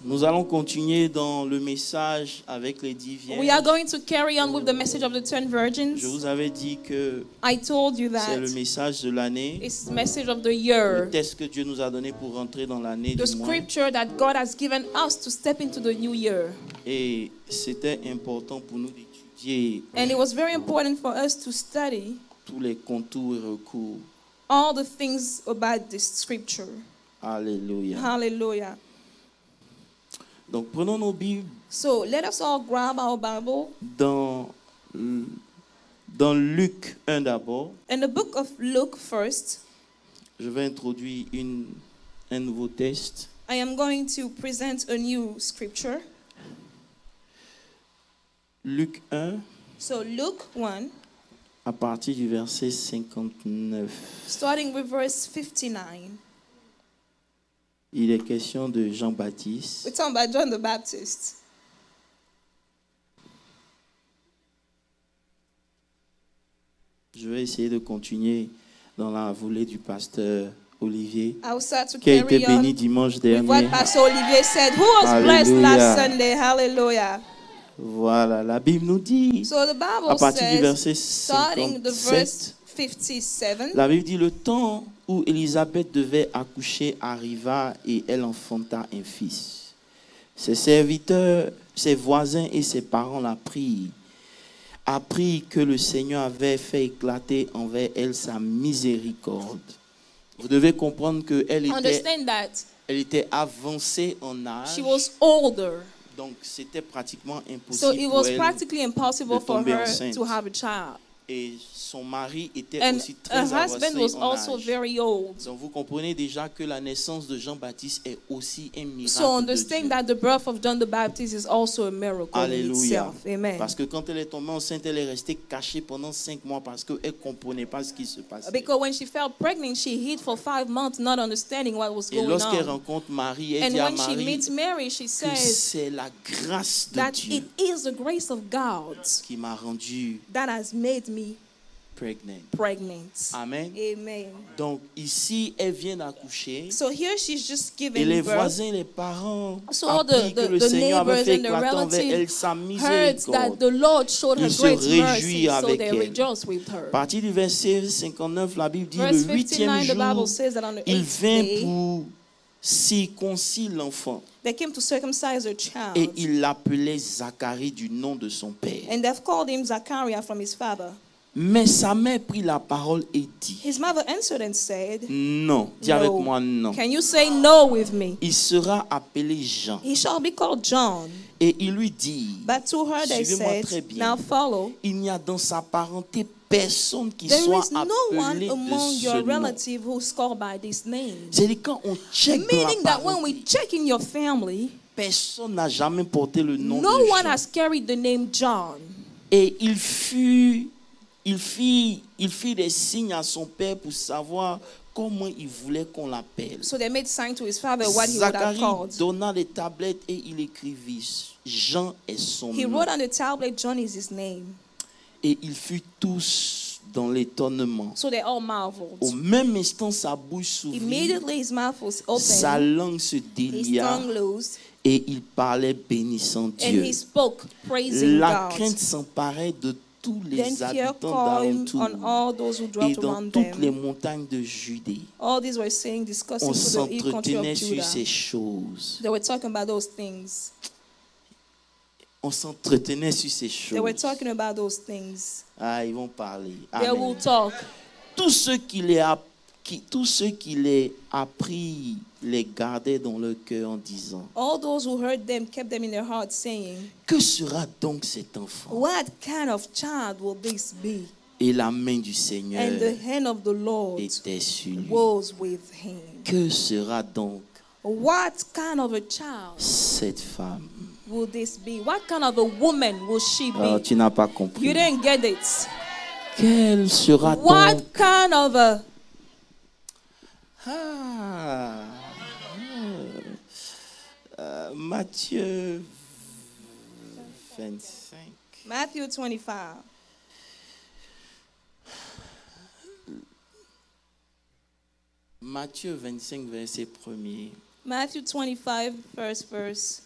Nous allons continuer dans le message avec les 10 vierges. We are going to carry on with the message of the 10 virgins. Je vous avais dit que I told you c'est that le message de l'année. it's the message of the year. Le texte que Dieu nous a donné pour rentrer dans l'année The du mois. scripture that God has given us to step into the new year. Et c'était important pour nous d'étudier And it was very important for us to study tous les contours et recours. all the things about this scripture. Alléluia. Hallelujah. Donc prenons nos Bibles So let us all grab our Bible. dans Luc 1 d'abord. In the book of Luke first, Je vais introduire un nouveau texte. I am going to present a new scripture. Luc 1 So Luke 1, à partir du verset 59. starting with verse 59. Il est question de Jean-Baptiste. We're talking about John the Baptist. Je vais essayer de continuer dans la volée du pasteur Olivier, I'll start to qui a été carry béni on dimanche with what dernier. Pastor Olivier said. Who was blessed Hallelujah. last Sunday? Hallelujah. Voilà, la Bible nous dit, So the à Bible partir du says, verset starting the 57, verse 57, la Bible dit, le temps où Élisabeth devait accoucher arriva et elle enfanta un fils. Ses serviteurs, ses voisins et ses parents apprirent que le Seigneur avait fait éclater envers elle sa miséricorde. Vous devez comprendre qu'elle understand that était avancée en âge, she was older. donc c'était pratiquement So impossible it pour was elle. practically impossible de for tomber her enceinte. to have a child. Et son mari était And aussi her très husband avancé was en also âge. very old. Donc vous comprenez déjà que la naissance de Jean-Baptiste est aussi un miracle So de understand Dieu. that the birth of John the Baptist is also a miracle in Alléluia. itself. Amen. Parce que quand elle est tombée enceinte, elle est restée cachée pendant 5 mois parce qu'elle ne comprenait pas ce qui se passait. Because when she felt pregnant, she hid for 5 months, not understanding what was Et going lorsqu'elle on. rencontre Marie, elle And dit à when she Marie meets Mary, she que says c'est la grâce de that Dieu it is the grace of God qui m'a rendue that has made me pregnant. pregnant. Amen. Amen. Donc ici, elle vient d'accoucher. So here she's just Et giving les birth. voisins, les parents, So all apprirent que le the Seigneur avait neighbors fait and the éclater envers elle relatives sa heard miséricorde. that the Lord showed her Ils se great mercy, réjouissent so avec they elle. rejoiced with her. À partir du verset 59, la Bible dit, Verse le 8e 59, the Bible jour, says that on the il 8th vint day, pour circoncire l'enfant. they came to circumcise her child. Et il l'appelait Zacharie du nom de son père. And they've called him Zachariah from his father. Mais sa mère prit la parole et dit, His mother answered and said, non, dis No. avec moi non. Can you say no with me? Il sera appelé Jean. He shall be called John. Et il lui dit, But to her they suivez-moi très said, bien. now follow. Il n'y a dans sa parenté personne qui There soit is no one appelé de among ce your nom. relative who's called by this name. C'est-à-dire quand on check dans la Meaning that when we parenté, check in your family, personne n'a jamais porté le nom no de one Jean. has carried the name John. Et il fit des signes à son père pour savoir comment il voulait qu'on l'appelle. So they made sign to his father what he would have Zacharie called. donna les tablettes et il écrivit, Jean est son He nom. wrote on the tablet, John is his name. Et ils furent tous dans l'étonnement. So they all Au marveled. même instant, sa bouche s'ouvrit, Immediately his mouth was sa open, langue se his délia tongue loosed, et il parlait bénissant and Dieu. he spoke, praising La God. crainte s'emparait de tous Then les fear habitants came d'alentour on all those who et dwelt dans around toutes les them. montagnes de Judée. All these were saying, discussing On to the country s'entretenait of sur Judah. ces choses. They were talking about those things. On s'entretenait sur ces They were choses. talking about those things. Ah, ils vont parler. They Amen. will talk. Tous ceux qui les appris les gardaient dans leur cœur en disant, All those who heard them kept them in their hearts, saying, que sera donc cet enfant? what kind of child will this be? Et la main du Seigneur And the hand of the Lord était sur lui. was with him. Que sera donc What kind of a child cette femme? will this be? What kind of a woman will she Ah, be? tu n'as pas You compris. didn't get it. Quelle sera What donc kind of a... Matthieu 25. Matthew 25. Matthieu 25, verset 1er. Matthew 25, first verse.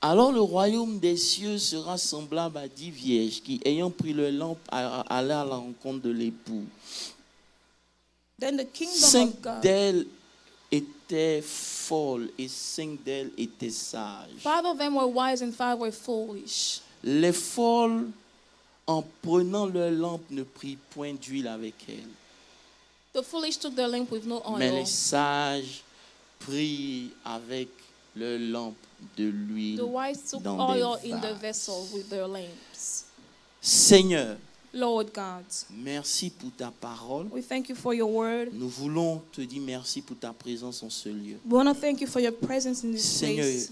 Alors le royaume des cieux sera semblable à 10 vierges qui, ayant pris leur lampe, allaient à la rencontre de l'époux. Then the kingdom 5 of God. d'elles étaient folles et 5 d'elles étaient sages. 5 of them were wise and 5 were foolish. Les folles, en prenant leur lampe, ne prirent point d'huile avec elles. The foolish took their lamp with no Mais oil. les sages prirent avec leur lampe de l'huile The wise took dans oil des in the vases. vessel with their lamps. Seigneur, Lord God, merci pour ta parole. we thank you for your word. Nous voulons te dire merci pour ta présence en ce lieu. We want to thank you for your presence in this Seigneur, place.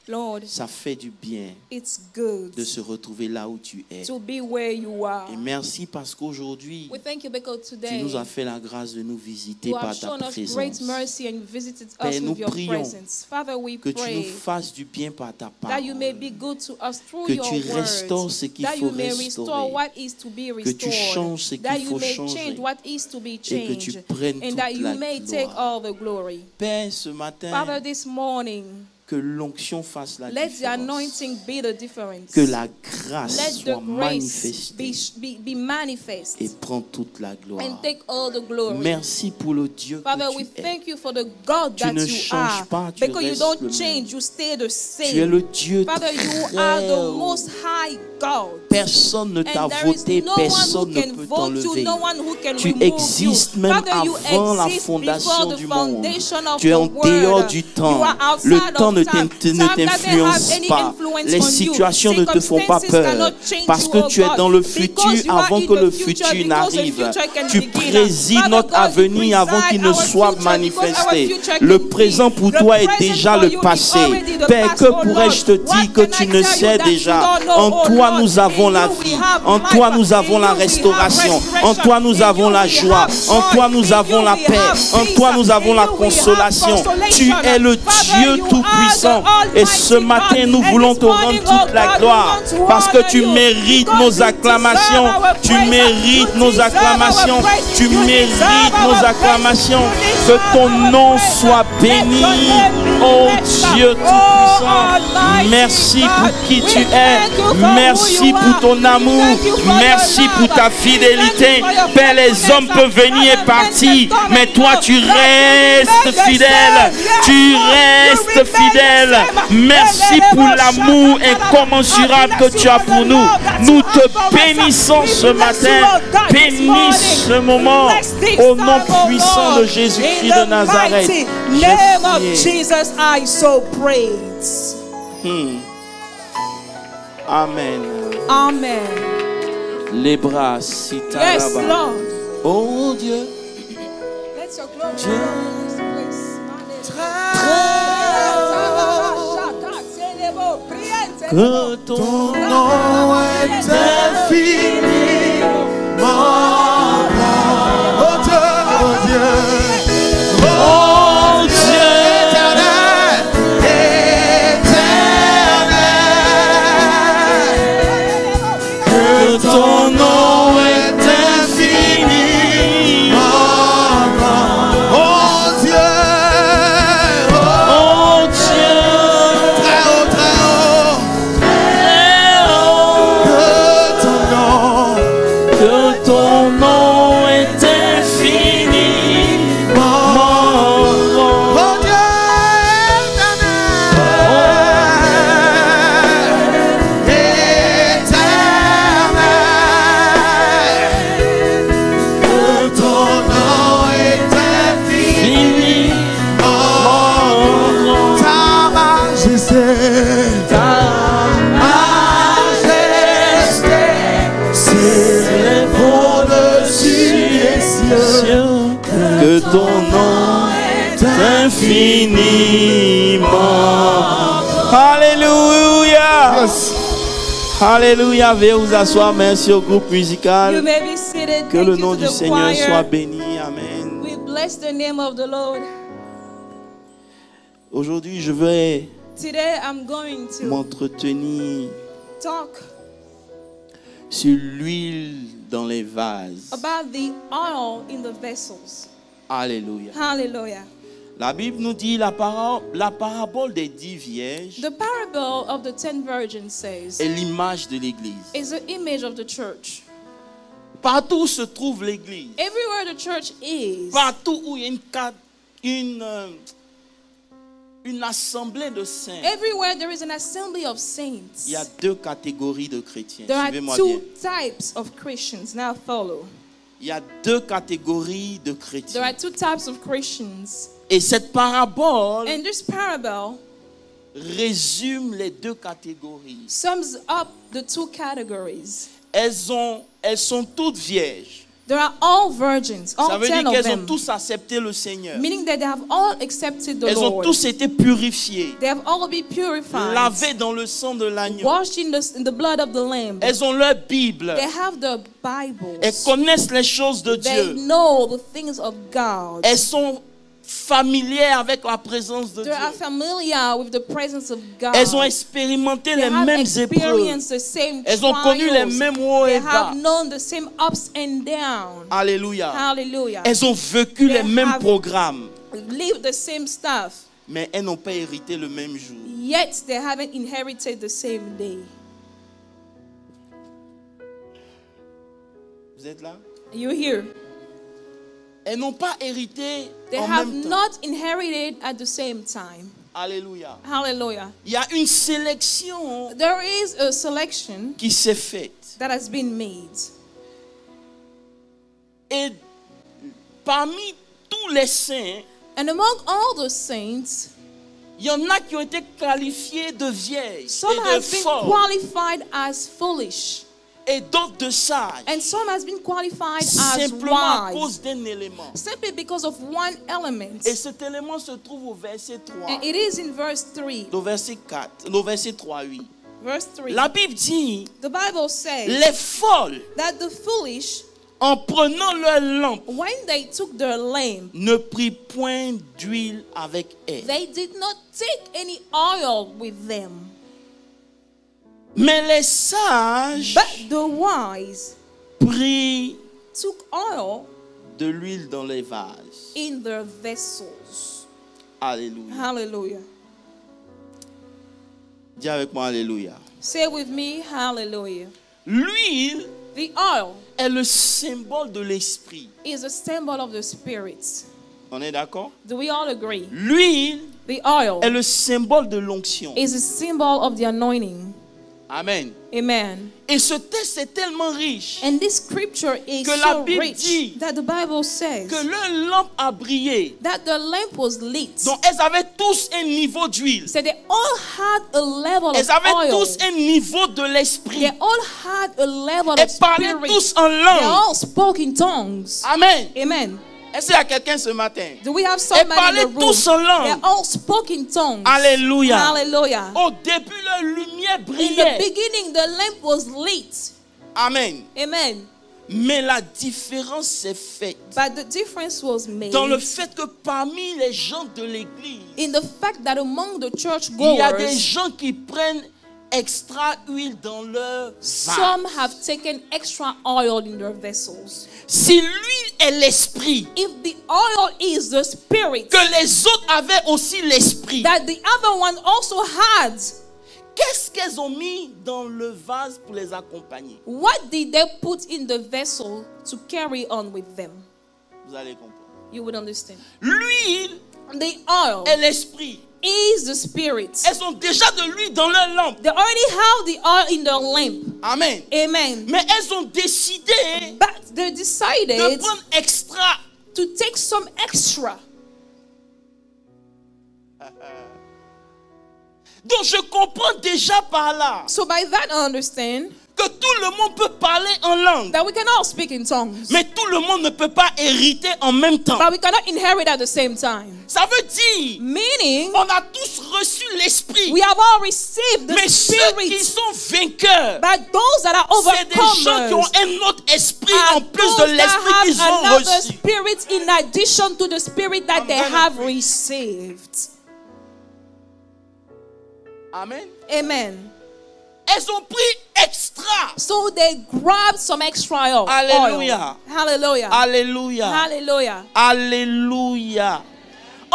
Lord, ça fait du bien it's good de se retrouver là où tu es. to be where you are. Et merci parce qu'aujourd'hui, We thank you because tu today nous as fait la grâce de nous visiter you par have ta shown us great présence. mercy and visited Père, us nous with your prions presence. Father, we Que tu nous pray fasses du bien par ta that you may parole. be good to us through Que your tu restaures word, ce qu'il that faut you may restore restaurer. what is to be Que tu restored, changes ce that qu'il you faut may changer. change what is to be Et que tu changed, prennes and toute that you la may take gloire. all the glory. Père, ce matin, Father, this morning, que l'onction fasse la let the différence. anointing be the difference. Que la grâce Let soit the grace manifestée be manifest et prend toute la gloire. and take all the glory. Merci pour le Dieu Father, que we tu es. thank you for the God Tu that ne you changes are. pas, tu Because you restes don't le même. change, you stay the Tu es same. le Dieu Father, you très are the haut. most high God. Personne ne t'a And there is voté, no one who personne ne can peut vote you, t'enlever. no one who can Tu remove existes you. même Father, you avant la exist fondation before the du monde. foundation of Tu es the en dehors world. du You temps. are outside Le temps of ne time. Time doesn't t'influence have any pas. influence Les on you. situations ne te font pas Circumstances peur. cannot change Parce you, que oh tu es God. dans le Because futur you are avant in que the le future, futur because the n'arrive. future can Tu begin. présides Father notre God, you avenir avant qu'il ne preside soit our future because our manifesté. future Le can présent be. pour The toi est present déjà for le you is passé. already the Père, past, que oh pourrais-je te Lord. dire What que can tu I ne tell you sais that you déjà? don't know, En oh toi, Lord? nous avons In la you we vie. have En life. toi, nous avons In la you we have restauration. En restoration. toi, nous In avons you la we joie. have En joy. toi, nous In avons you la we paix. have En peace. toi, nous avons In la you we have consolation. Tu consolation. es le Father, Dieu you Tout-Puissant. are the Et ce Almighty matin, God. nous And voulons this te rendre morning, toute oh la God, we gloire. want to Parce que honor tu you. mérites Because nos you acclamations. deserve our Tu praise. mérites You nos deserve our acclamations. praise. Tu You mérites deserve nos our praise. acclamations. You Que deserve ton our nom praise. soit Let béni. your name be Oh blessed. Dieu Oh, Tout-Puissant. Almighty Merci God. pour qui We tu es. thank you for who Merci you pour are. ton We amour. thank you for your Merci love. pour ta We fidélité. thank you for your Père, les faithfulness. hommes peuvent venir et Father, partir, men can come mais and toi go. tu Lord, you restes remain the fidèle. same. Yes, Tu Lord, you restes remain the fidèle. same. Merci pour l'amour incommensurable que tu as pour nous. Nous te bénissons ce matin. Bénis ce moment au nom puissant de Jésus-Christ de Nazareth. Name of J'ai prié. Jesus, I so pray. Amen. Amen. Les bras, Yes, sitaraba. Lord. Oh Dieu, Let your glory Dieu. fill this place. que ton nom est infiniment grand. Oh Dieu, oh Dieu, éternel, éternel, que ton nom est infiniment grand. Oh Dieu, oh Dieu, très haut, très haut, très haut, que ton nom que ton nom est infiniment grand. Oh Dieu éternel, que ton nom est infiniment grand. Ta majesté, c'est au-dessus des cieux. Que ton nom est infiniment. Alléluia. Yes. Alléluia. Veuillez vous asseoir. Merci au groupe You musical. may be seated. Que Thank le you nom to du the Seigneur choir. soit béni. Amen. We bless the name of the Lord. Aujourd'hui, je vais Today I'm going to m'entretenir talk sur l'huile dans les vases. about the oil in the vessels. Alléluia. Hallelujah. La Bible nous dit la parabole des 10 vierges The parable of the 10 virgins says est l'image de l'église. is the image of the church. Partout où se trouve l'église, Everywhere the church is, partout où il y a une assemblée de saints, everywhere there is an assembly of il y a saints, 2 catégories de chrétiens. there are Suivez-moi bien. 2 types of Christians. Now follow. Il y a 2 catégories de There chrétiens. are 2 types of Christians. Et cette parabole And this parable résume les 2 catégories. sums up the 2 categories. Elles sont toutes vierges. There are all virgins, Ça all veut 10 dire of qu'elles ont them, tous accepté le Seigneur. meaning that they have all accepted the Elles ont Lord. tous été purifiées, They have all been purified, lavées dans le sang de l'agneau. washed in the blood of the Lamb. Elles ont leur Bible. They have the Bibles. Elles connaissent les choses de They Dieu. know the things of God. Elles sont familières avec la présence de They Dieu. are familiar with the presence of God. Elles ont expérimenté They les have mêmes épreuves. experienced the same Elles ont connu les trials. mêmes hauts They et bas. have known the same ups and downs. Alléluia. Hallelujah. Elles ont vécu They les mêmes have- programmes, Live the same stuff, mais elles n'ont pas hérité le même jour. yet they haven't inherited the same day. Vous êtes là? You hear? Elles n'ont pas hérité They en have même temps. not inherited at the same time. Alléluia. Hallelujah. Il y a une sélection There is a selection qui s'est faite. that has been made. Et parmi tous les saints, And among all the saints, il y en a qui ont été qualifiés de vieilles some et de has been folles qualified as foolish, et d'autres de sages, and some has been qualified as simplement à wise, cause d'un élément. simply because of one element. Et cet élément se trouve au verset 3, And it is in verse 3. au verset 4, au verset 3, oui. Verse 3. La Bible dit, The Bible says les folles, that the foolish, en prenant leur lampe, when they took their lamp, ne prirent point d'huile avec elle. they did not take any oil with them. Mais les sages But the wise prirent took oil de l'huile dans les vases. in their vessels. Alléluia. Hallelujah. Dis avec moi Alléluia. Say with me, hallelujah. L'huile The oil est le symbole de l'esprit. is a symbol of the Spirit. On est d'accord? Do we all agree? L'huile The oil est le symbole de l'onction. is a symbol of the anointing. Amen. Amen. Et ce texte est tellement riche And this scripture is Que la so Bible rich dit that the Bible says que leur lampe a brillé. that the lamp was lit. Donc elles avaient tous un niveau d'huile. So they all had a level Elles of avaient oil. tous un niveau de l'esprit. They all had a level of Elles parlaient spirit. tous en They langue. all spoke in tongues. Amen. Amen. Est-ce qu'il y a quelqu'un ce matin? Do we have Elles somebody in parlaient the room? tous en They langue. all spoke in tongues. Alléluia. Hallelujah. Au début, leur lumière In the brillait. beginning, the lamp was lit. Amen. Amen. Mais la différence s'est faite But the difference was made dans le fait que parmi les gens de l'église, in the fact that among the church il y a des goers, gens qui prennent extra huile dans leur some vase. have taken extra oil in their vessels. Si l'huile est l'esprit, If the oil is the spirit que les autres avaient aussi l'esprit, that the other one also had, qu'est-ce qu'elles ont mis dans le vase pour les accompagner? what did they put in the vessel to carry on with them? Vous allez comprendre. You would understand. L'huile The oil est l'esprit. is the spirit. Elles ont déjà de l'huile dans leur lampe. They already have the oil in their lamp. Amen. Amen. Mais elles ont décidé But they de decided prendre extra. to take some extra. Donc je comprends déjà par là So by that I understand que tout le monde peut parler en langue. that we can all speak in tongues. Mais tout le monde ne peut pas hériter en même temps. But we cannot inherit at the same time. Ça veut dire, Meaning, on a tous reçu l'esprit. we have all received the Mais ceux qui spirit. sont vainqueurs, But those that are c'est des gens qui ont overcomers un autre esprit are en plus those de l'esprit that qu'ils have ont another reçu. spirit in addition to the spirit that they I'm gonna have preach. received. Amen. Amen. Elles ont pris extra. So they grabbed some extra oil. Hallelujah. Hallelujah. Alléluia. Hallelujah. Alléluia.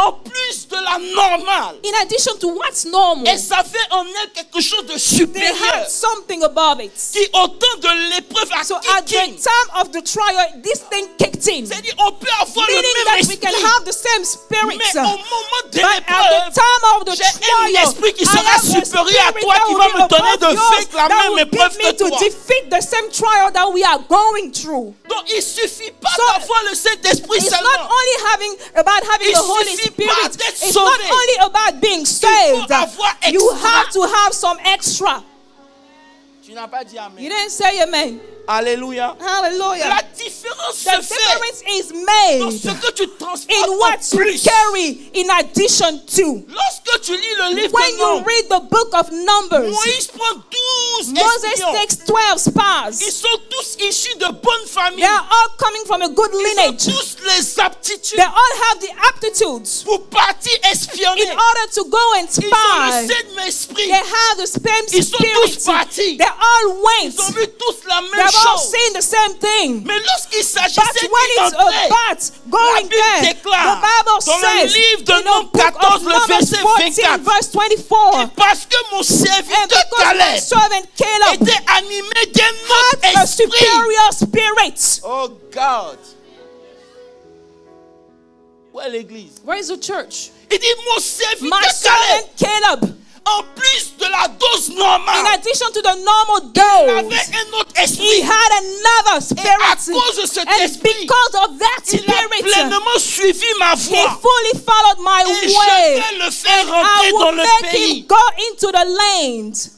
en plus de la normale. In addition to what's normal, Et ça fait en elle quelque chose de they supérieur. had something above it. Qui au temps de l'épreuve a So at the kické. time of the trial, this thing kicked in. C'est-à-dire on peut avoir le Meaning même that we esprit. can have the same Mais spirits. au moment de But at l'épreuve, the time of the j'ai un trial, esprit qui I sera have a supérieur à spirit toi, that qui will va be me donner above de yours, vaincre la that même will épreuve give me que to toi. defeat the same trial that we are going through. Donc il suffit pas So, d'avoir le Saint-Esprit It's seulement. not only about having Il the Holy suffit Spirit. pas d'être It's sauvé. not only about being saved. avoir You extra. have to have some extra. Tu n'as pas dit You amen. didn't say amen. Alléluia. Hallelujah. La différence The se fait difference is dans ce made que tu transportes in en what you plus. carry in addition to. Lorsque tu lis le livre When de you Nombres, read the book of Numbers, Moïse prend 12 Moses espions. takes 12 spies. Ils sont tous issus de bonnes familles. They are all coming from a good Ils ont lineage. tous les aptitudes They all have the aptitudes pour partir espionner. in order to go and Ils ont le spy. même esprit. They have the same Ils sont tous spirit. partis. They all went. Ils ont vu tous la They've même all chose. seen the same thing. Mais lorsqu'il But s'agissait when d'y it's entrer, about la going Bible there, the déclare Bible dans le says livre de in the Nombres book 14, of le Numbers verset 14, 24, verse 24, parce que mon and serviteur because my Caleb servant Caleb était animé d'un had autre a esprit. superior spirit. Oh God. Où est l'église? Where is the church? Il dit mon My serviteur servant Caleb, Caleb, en plus de la dose in normale, addition to the normal il dose, avait un autre he esprit. had another à spirit. cause de cet And esprit, because of that il a spirit, pleinement suivi ma he voie. fully followed my Et je way. vais le faire And I rentrer dans will le make pays. him go into the land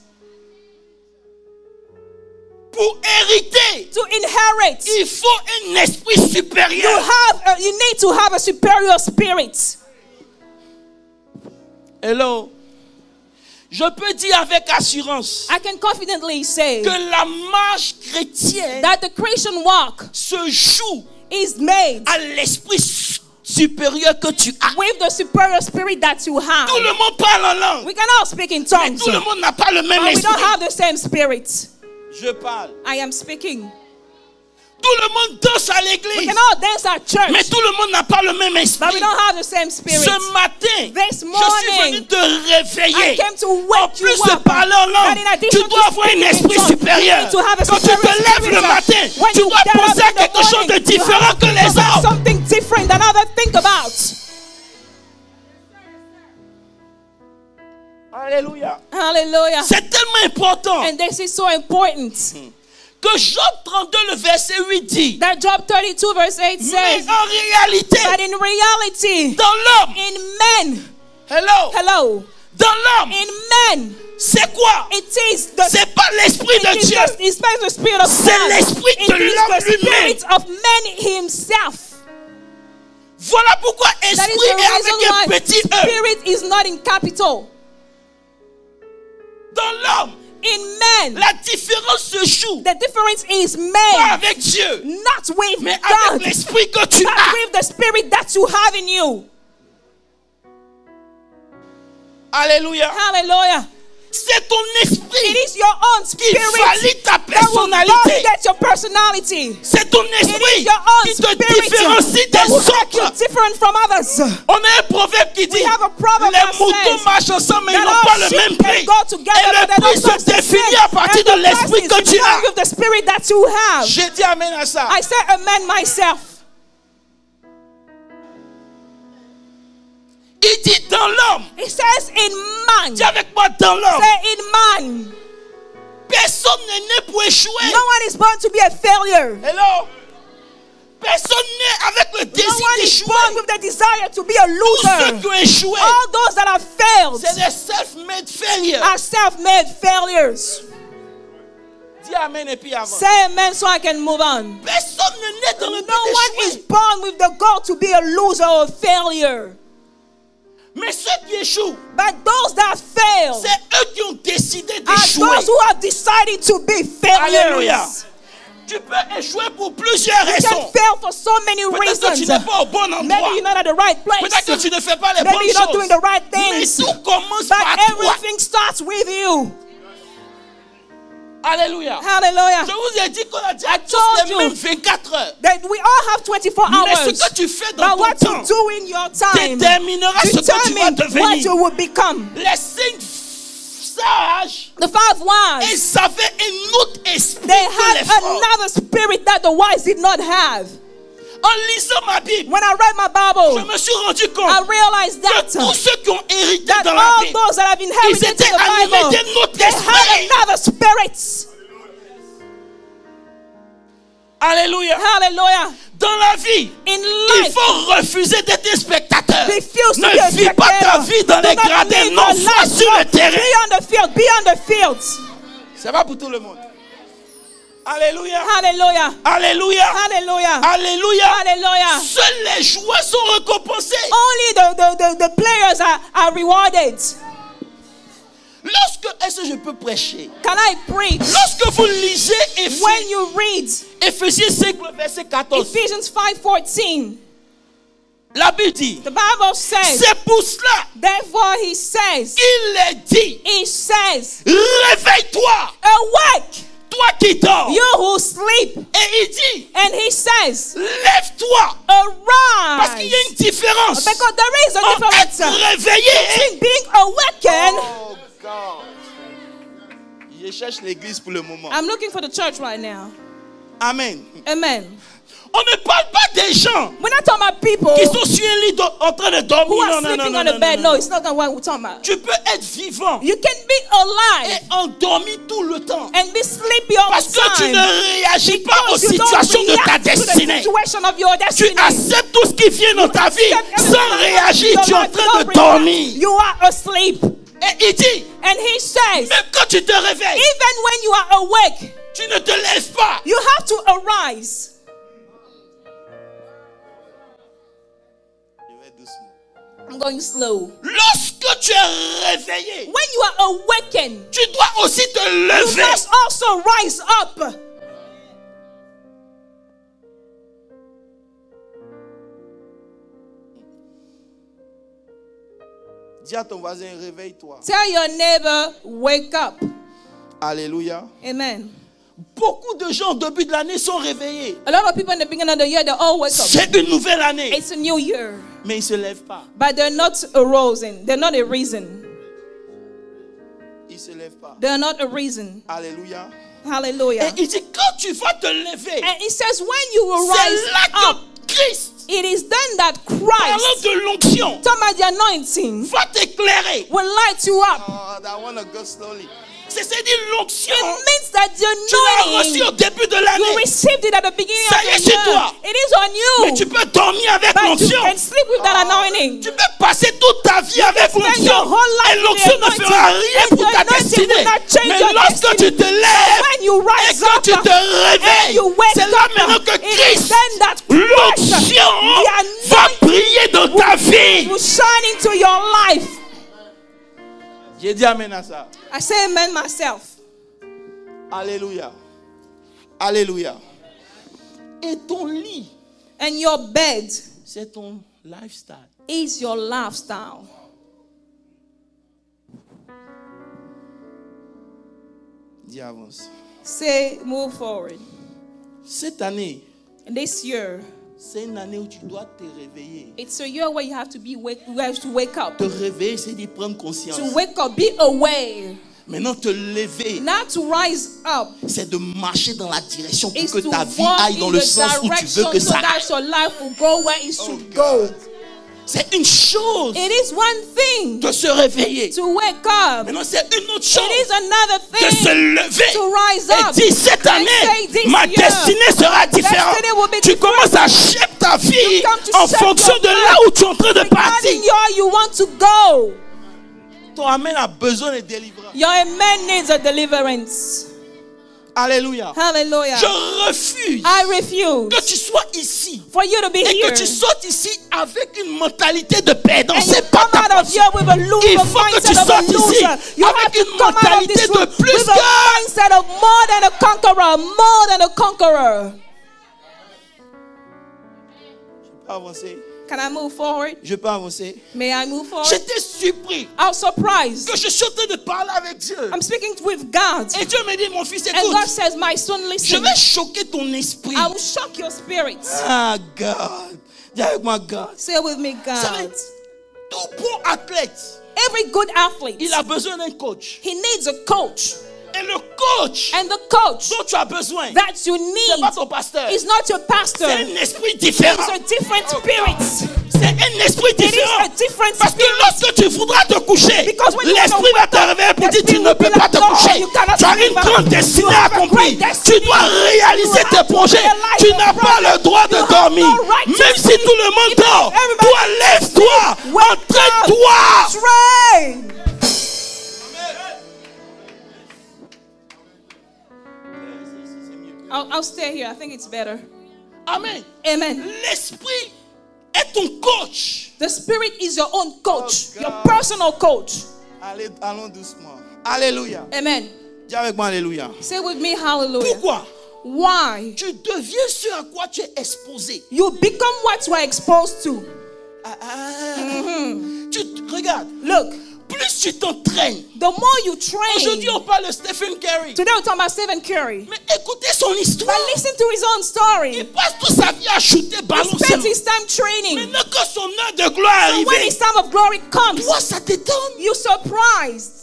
Pour hériter, to inherit. il faut un esprit supérieur. You need to have a superior spirit. Hello. Je peux dire avec assurance I can confidently say que la marche chrétienne that the Christian walk se joue is made à l'esprit supérieur que tu as. with the superior spirit that you have. Tout le monde parle en langue, We can all speak in mais tongues, tout le but monde n'a pas le même we don't esprit. have the same spirit. Je parle. I am speaking. Tout le monde danse à We l'église, can all dance at church, mais tout le monde n'a pas le même but we esprit. don't have the same spirit. Ce matin, This je suis morning, venu te I réveiller. came to En wake you plus de up. parler en And in langue, addition tu dois to avoir un speaking in esprit tongues, supérieur. you need to have a Quand tu te superior lèves le spirit. matin, When tu you dois get up penser in à the quelque chose de morning, you différent have que to les think about autres. something different than others think about. Alléluia. Hallelujah. C'est tellement important And this is so important que Job 32, le verset 8 dit, that Job 32 verse 8 mais says en réalité, that in reality, dans l'homme, in men, hello, dans l'homme, in men, c'est quoi? it is the C'est pas l'esprit de it is Dieu. the spirit of C'est God. l'esprit It de is l'homme the lui-même. spirit of man himself. Voilà pourquoi That is esprit the est avec reason un why petit e. spirit is not in capital. Dans l'homme, In men, la différence se joue the difference is pas man, avec Dieu, not with mais God, avec l'esprit que tu but as. with the spirit that you have in you. Alléluia. Hallelujah. C'est ton esprit It is your own qui spirit valide ta that will personnalité. validate your personality. C'est ton It is esprit your own qui te spirit différencie that des will make you autres. different from others. On a un proverbe qui dit, We have a proverb les that moutons says marchent ensemble mais ils that n'ont pas all le sheep même can prix. go together, Et but le they prix don't se come définit together. à partir And de the l'esprit price que is tu defined as. with the spirit that you have. J'ai dit amen à ça. I said amen myself. Il dit dans l'homme. It says in man. Dis avec moi dans l'homme. Say in man. Personne n'est né pour échouer. No one is born to be a failure. Hello. Personne n'est avec le No désir one is d'échouer. born with the desire to be a Tous ceux loser. qui ont échoué, All those that have failed c'est des self-made failures. are self-made failures. Dis amen et puis avant. Say amen so I can move on. Personne n'est né dans le but No one is d'échouer. born with the goal to be a loser or a failure. Mais ceux qui échouent, But those that fail c'est eux qui ont décidé are d'échouer. those who have decided to be Alléluia. failures. Tu peux échouer pour plusieurs You raisons. can fail for so many Peut-être que tu reasons. n'es pas au bon endroit. Maybe you're not at the right place. Peut-être que tu ne fais pas les Maybe bonnes you're not choses. doing the right Mais things. tout commence But par toi. everything starts with you. Alléluia. Hallelujah. Je vous ai dit qu'on a déjà tous told les you mêmes 24 heures. that we all have 24 Mais ce hours. que tu fais dans But ton what temps you do in your time déterminera ce que tu vas determine what devenir. you will become. Les 5 sages, The 5 wise, ils avaient un autre esprit they que les had forts. another spirit that the wise did not have. En lisant ma Bible, When I read my je Bible, me suis rendu I compte realized que that tous ceux qui ont hérité that dans la all Bible, those that have ils inherited étaient the animés Bible, d'un autre they had esprit. another spirit. Alléluia. Hallelujah. Dans la vie, In il life, faut refuser d'être un spectateur. refuse to be a Ne vis pas ta spectator. vie dans Do les not gradins, live non, your sois life. sur le Be terrain. on the field. Be on the field. C'est pas pour tout le monde. Alléluia. Hallelujah. Alléluia. Hallelujah. Alléluia. Hallelujah. Seuls les joueurs sont récompensés. Only the players are rewarded. Est-ce que je peux prêcher? Can I preach? Lorsque vous lisez When you read Éphésiens 5, le verset 14, Ephesians 5:14, la Bible dit, the Bible says, c'est pour cela therefore he says, qu'il says, réveille-toi, awake, toi qui dors. you who sleep. Et il dit, And he says, lève-toi. Parce qu'il y a arise. une différence Because there is a entre difference être réveillé between being awakened. Oh God. Je cherche l'église pour le moment. I'm looking for the church right now. Amen. Amen. On ne parle pas des gens We're not talking about people qui sont sur un lit en train de dormir. who are Non, non, non, sleeping non, on the non, bed. non, No, non. it's not what we're talking about. Tu peux être vivant You can be alive et endormi tout le temps. and be sleepy all Parce the que tu time. ne réagis pas aux Because you don't situations de ta react to the destinée. situation of your Tu destiny. acceptes tout ce qui vient dans ta vie Accept sans everything réagir. in Tu es your en life, train don't de react. dormir. You are asleep. Et il dit, And he says, même quand tu te réveilles, even when you are awake, tu ne te lèves pas. you have to arise. Je vais doucement. I'm going slow. Lorsque tu es réveillé, When you are awakened, tu dois aussi te you lever. must also rise up. Dis à ton voisin, réveille-toi. Tell your neighbor, wake up. Alléluia. Amen. Beaucoup de gens au début de l'année sont réveillés. A lot of people in the beginning of the year, they all wake up. C'est une nouvelle année. It's a new year. Mais ils ne se lèvent pas. But they're not arisen. They're not a reason. Ils ne se lèvent pas. They're not a reason. Alléluia. Hallelujah. Et il dit, quand tu vas te lever, And it says, when you will c'est rise là up, que Christ, it is then that parlant Christ, de l'onction, talking about the anointing, va t'éclairer. will light you up. Oh, I want to go slowly. C'est-à-dire l'onction. It means that the Tu l'as reçu anointing, au début de you l'année. received it at the beginning Ça of y est, the c'est year. toi. It is on Mais you. tu peux dormir avec But you l'onction. can sleep with that anointing. Tu peux passer toute ta vie avec spend l'onction. your whole life Et in l'onction the ne fera anointing. rien And pour the ta anointing destinée. will not change Mais your lorsque destiny. tu te lèves When you et rise quand up tu te and réveilles, you wake c'est là up, maintenant que it is Christ, then that l'onction, the va briller dans ta vie. will shine into your life. J'ai dit amen à ça. I say amen myself. Alléluia. Alléluia. Et ton lit, And your bed c'est ton lifestyle. is your lifestyle. Dis avance. Say move forward. Cette année, And this year, c'est une année où tu dois te réveiller. it's a year where you have to wake up. Te réveiller, c'est d'y prendre conscience. To wake up, be aware. Maintenant, te lever, Not to rise up. c'est de marcher dans la direction pour Is que to ta vie walk aille dans in le the sens où tu direction veux que so ça that aille. your life will go where it should go. God. C'est une chose It is one thing de se réveiller. to wake up. Maintenant, c'est une autre It chose is another de se thing lever to rise et up. dire cette and année, say, this ma year, destinée sera différente. destiny will be Tu different. commences à shape ta vie You come to en shape fonction your de là life où tu es en train de partir. regarding where you want to go. Ton amen a besoin de délivrance. Your amen needs a deliverance. Alléluia. Hallelujah. Je refuse I refuse que tu sois ici for you to be et here que tu sortes ici avec une mentalité de perdant. and you C'est pas come ta out of here portion. with a loser, Il faut que tu mindset of a sortes ici loser. You have avec to une come out of mentalité this de room plus with a que... mindset of more than a conqueror, more than a conqueror. Je peux avancer. Can I move forward? Je peux avancer? May I move forward? J'étais surpris I was surprised. que je suis en train de parler avec Dieu. I'm speaking with God. Et Dieu me dit, mon fils, And God écoute, says, my son, je listen. vais choquer ton esprit. I will shock your spirit. Ah, God. Dis avec moi, God. Say with me, Vous savez, God. tout bon athlète, Every good athlete, il a besoin d'un coach. he needs a coach. Et le coach And the coach dont tu as besoin, that you c'est pas need ton pasteur. is not your pastor. C'est un esprit différent. It's a different spirit. C'est un esprit It is différent. a different Parce que spirit. lorsque tu voudras te coucher, Because when you l'esprit wanna va te réveiller pour the dire tu spirit ne will peux be pas like, te no, coucher. you cannot Tu as sleep. une grande destinée You à have a accomplir. great destiny. Tu dois réaliser You tes have to projets. realize Tu your n'as pas project. le droit de You have dormir. no right to Même si sleep. tout le monde Even if dort, everybody toi lève-toi, Wake entraîne-toi. Train. I'll stay here. I think it's better. Amen. Amen. L'esprit est ton coach. The spirit is your own coach, Oh, your God. personal coach. Allons doucement. Alléluia. Amen. Dis avec moi Alléluia. Say with me, hallelujah. Pourquoi? Why? Tu deviens ce à quoi tu es exposé. You become what you are exposed to. Regarde, Look, plus tu t'entraînes. the more you train. Aujourd'hui, on parle de Stephen Curry. Today we're talking about Stephen Curry. Mais écoutez son histoire. But listen to his own story. Il passe toute sa vie à shooter He ballon spent seulement. his time training. Maintenant que son heure de gloire est So when arrivée, his time of glory comes, toi, ça t'étonne. you're surprised.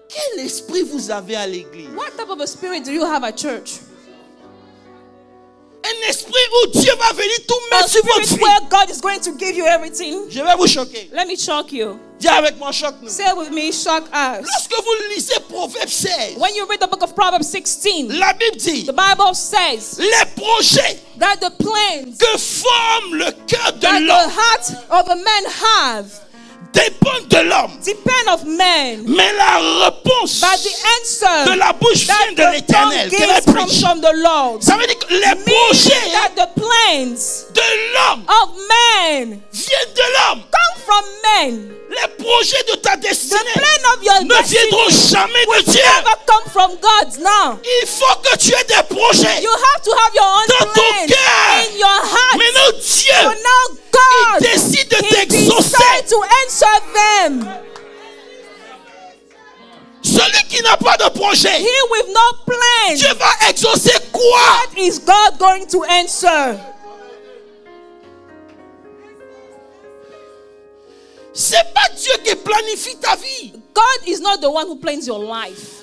Quel esprit vous avez à l'église? What type of a spirit do you have at church? Un esprit où Dieu va venir tout A mettre sur votre spirit vie. where God is going to give you everything. Je vais vous choquer. Let me shock you. Dis avec moi, choque-nous. Say with me, shock us. Lorsque vous lisez Proverbe 16, When you read the book of Proverbs 16, la Bible dit, the Bible says les projets that the plans que forme le cœur de that the l'homme heart of a man have dépendent de l'homme. depend of man, Mais la réponse but the answer de la bouche vient that de the l'Éternel. tongue Can I gives comes preach? from the Lord. Ça veut dire que les Meaning projets that the plans de l'homme of man viennent de l'homme. come from men. Les projets de ta The destinée plan of your ne viendront destiny jamais de Dieu. never come from God now. Il faut que tu aies des projets. You have to have your own Dans ton plan cœur. in your heart. Maintenant, So Dieu, now God, il décide de He t'exaucer. decided to answer them. Celui qui n'a pas de projet, He with no plan. Dieu va exaucer quoi? What is God going to answer? C'est pas Dieu qui planifie ta vie. God is not the one who plans your life.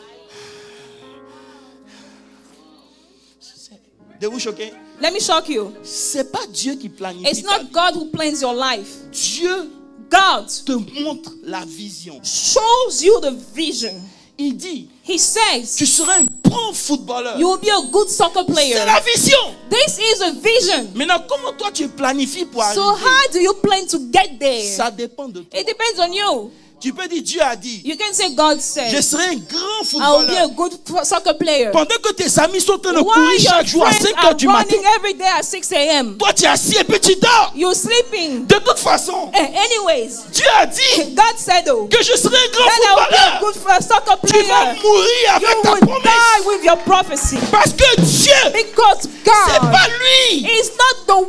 De vous choquer? Let me shock you. C'est pas Dieu qui planifie It's ta not vie. God who plans your life. Dieu God te montre la vision. shows you the vision. Il dit, He says tu seras un bon footballeur. you will be a good soccer C'est player. la vision. This is a vision. Maintenant, comment toi tu planifies pour So arriver? how do you plan to get there? Ça dépend de toi. It depends on you. Tu peux dire, Dieu a dit, You can say God je said serai un grand I will be a footballeur. good soccer player. Pendant que tes amis sont en train de While courir your chaque jour à friends 5 are heures du matin, running every day at 6 a.m. toi tu es assis et puis tu dors. You're sleeping. De toute façon, Anyways, Dieu a dit God said oh, que je serai un grand that I will be a footballeur. good soccer Tu vas player. mourir avec You ta will die promesse. with your prophecy. Parce que Dieu, Because c'est God pas lui is not the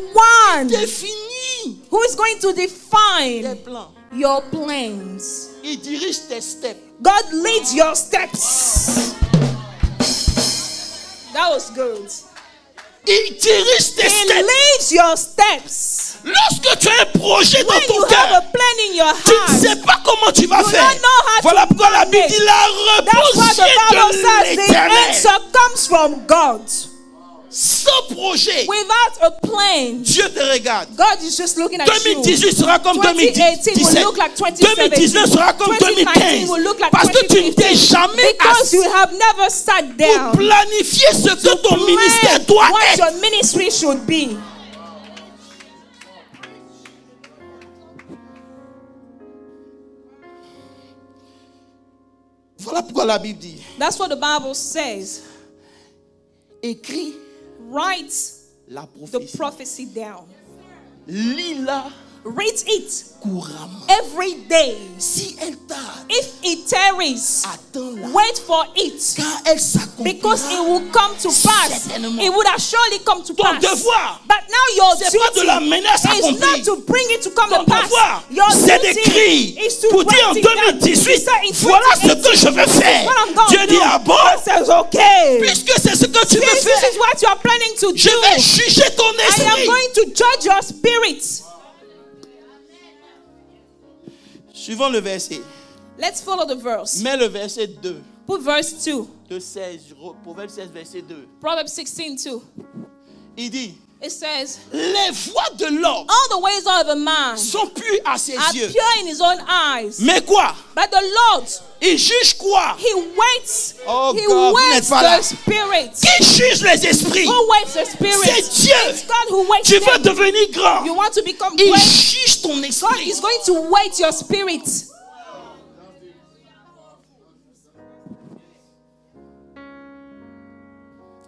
one définit who is going to tes define plans. your plans. Il dirige tes steps. God leads your steps. That was good. Il dirige tes He steps. leads your steps. Lorsque tu as un projet dans When you ton have a cœur, plan in your tu ne heart, sais pas comment tu vas You faire. don't know how Voilà to pourquoi la plan Bible it. dit la that's réponse why the Bible vient de says the l'Éternel. answer comes from God. Sans projet, Without a plan, Dieu te regarde. God is just looking at 2018 you. sera comme 2018 will 2017. look like 2017. 2019 sera comme 2019 2015. will look like Parce que tu ne t'es 2015. jamais Because assis you have never sat down pour planifier ce que ton plan ministère doit what être. your ministry should be. Voilà pourquoi la Bible dit, That's what the Bible says. écris Write la the prophétie. prophecy down. Lis-la Read it couramment. every day. Si elle tarde, If it tarries, attends-la. wait for it. Car elle s'accomplira. Because it will come to pass. Certainement. It would have surely come to Ton pass. devoir, But now your c'est pas de la mener à duty is s'accomplir. not to bring it to come Ton to pass. devoir, Your c'est duty d'écrire is to pour dire en write it down. 2018, He said in voilà ce 2018, que je veux faire. what I'm gonna Dieu do. dit, ah bon, God says, okay. puisque c'est ce que tu veux This faire, is what you are planning to je do. vais juger ton I am esprit. going to judge your spirit. Suivons le verset. Let's follow the verse. Mets le verset 2. Put verse 2. De 16, Proverbe 16, verset 2. Proverbs 16:2. Il dit, It says, les voies de l'homme all the ways of a man sont pures à ses are yeux. pure in his own eyes. Mais quoi? But the Lord, Il juge quoi? he waits. Oh He God, vous waits n'êtes pas là. the spirit. Qui juge les esprits? Who waits the spirit? C'est Dieu. It's God who waits Tu veux them. devenir grand. You want to become Il great? juge ton God esprit. is going to wait your spirit.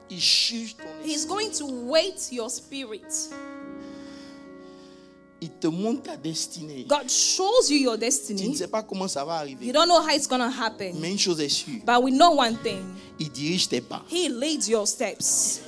Il juge ton esprit. He's going to wait your spirit. Il te montre ta destinée. God shows you your Tu ne destiny. sais pas comment ça va You arriver. don't know how it's going to happen. Mais une chose est sûre. But we know one thing. Il dirige tes pas. He leads your steps.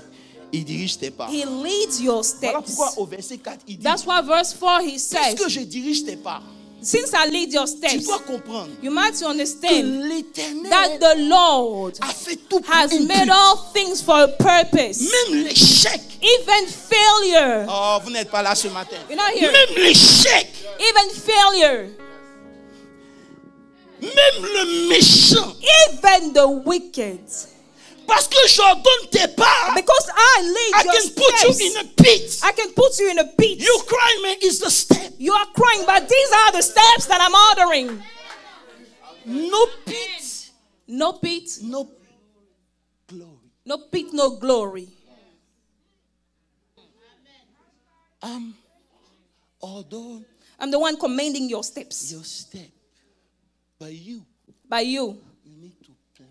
Il dirige tes pas. He leads your Voilà steps. pourquoi au verset 4, il dit, That's why verse 4 he says, puisque je dirige tes pas, since I lead your tu steps, dois comprendre you might que understand l'Éternel that the Lord a fait tout pour has une made but. all things for a purpose. Même l'échec. Even failure. Oh, vous n'êtes pas là ce matin. You're not here. Même l'échec. Even failure. Même le méchant. Even the wicked. Parce que j'ordonne tes pas. Because I lead I your can put you steps. in a pit. I can put you in a pit. You cry, man, it's the step. You are crying, but these are the steps that I'm ordering. No pit. No pit, No glory. no pit, no glory. Ordonne I'm the one commanding your steps. your step. But you By you, need to plan.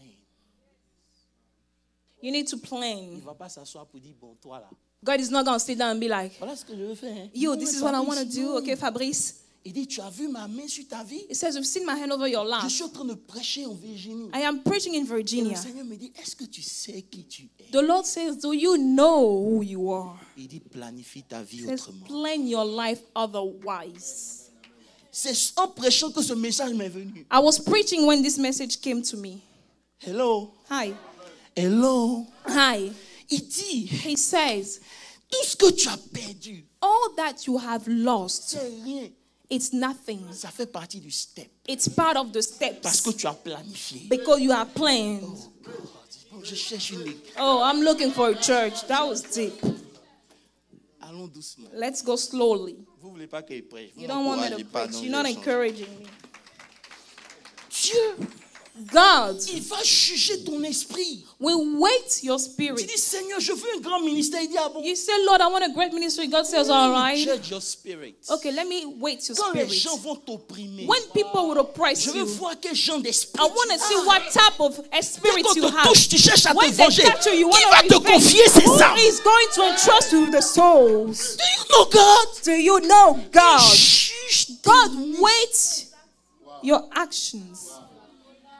you need to Il plan. ne va pas s'asseoir pour dire, bon, toi là. God is not going to sit down and be like, Voilà ce que je veux faire. Hein. you, Non, this mais is what I want to Fabrice, do. non. Okay, Fabrice. Il dit, tu as vu ma main sur ta vie? It says, you've seen my hand over your Je life. suis en train de prêcher en Virginie. I am preaching in Et le Virginia. Seigneur me dit, est-ce que tu sais qui tu es? The Lord says, do you know who you are? Il dit, planifie ta vie He says, autrement. plan your life otherwise. C'est en prêchant que ce message m'est venu. I was preaching when this message came to me. Hello. Hi. Hello. Hi. Il dit, He says, tout ce que tu as perdu, all that you have lost, c'est rien. it's nothing. Ça fait partie du step. It's part of the Parce steps que tu as planifié. because you are planned. Bon, je cherche une église. Oh, I'm looking for a church. That was deep. Allons doucement. Let's go slowly. Vous voulez pas qu'il prêche. Vous You don't want me to m'encouragez pas, preach. donc You're je not vais changer. encouraging me. Dieu, God il va juger ton esprit. will wait your Tu spirit. dis, Seigneur, je veux un grand ministère. Il dit, ah bon. You say, Lord, I want a great ministry. God says, all right. Judge your spirit. Okay, let me wait your Quand les spirit. gens vont t'opprimer, When people will oppress je veux you, voir quel genre d'esprit. I want to see what type of spirit Quand you on te have. touche, tu cherches à te When they venger. touch you, you Qui want va to te revenge. confier ses Who âmes? is going to entrust you with the souls? Do you know God? Do you know God? Juge God ton waits your actions.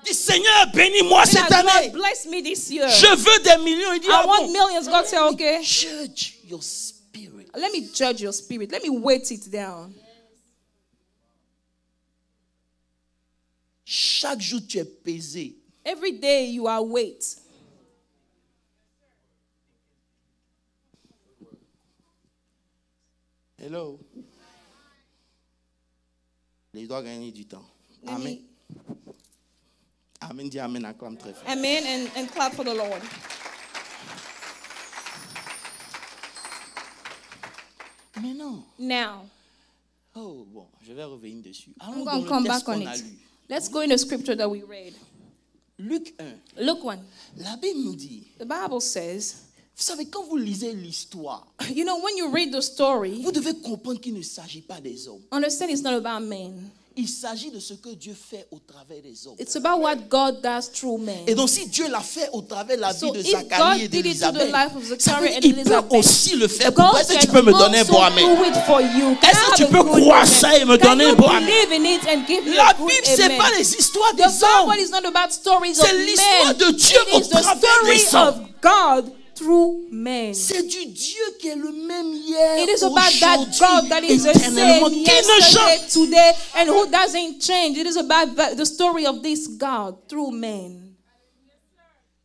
Dis, Seigneur, bénis-moi And cette God année. bless me this year. Je veux des millions. Il dit, I ah want bon. millions. God say, okay. Judge your spirit. Let me judge your spirit. Let me weight it down. Chaque jour, tu es pesé. Every day you are weight. Hello. Il doit gagner du temps. Let Amen. me- Amen. Dis Amen, acclame très fort. Amen. And clap for the Lord. Mais non. Now, Oh, bon, je vais revenir dessus. I'm Allons going dans to come le texte back on qu'on a it. lu. Let's go in the scripture that we read. Luc 1. Look one. La Bible nous dit, The Bible says, vous savez, quand vous lisez l'histoire, you know, when you read the story, vous devez comprendre qu'il ne s'agit pas des hommes. understand it's not about men. Il s'agit de ce que Dieu fait au travers des hommes. It's about what God does through men. Et donc si Dieu l'a fait au travers de la vie de if Zacharie et God did it to the d'Élisabeth, life of ça veut Zachary dire and qu'il peut Elizabeth, aussi le faire. God Pourquoi est-ce que tu can peux me donner un also bon amen? do it for you. Can Est-ce I que have tu a peux good croire amen? ça et me Can donner you un bon amen? believe in it and give me La a good Bible, c'est amen? pas les histoires des The hommes. Bible is not about stories of C'est l'histoire men. de Dieu It au is the travers story des hommes. of God through men. C'est du Dieu qui est le même hier, It is about that God that aujourd'hui, is the éternellement, same qui ne yesterday, change. today, and who doesn't change. It is about the story of this God through men.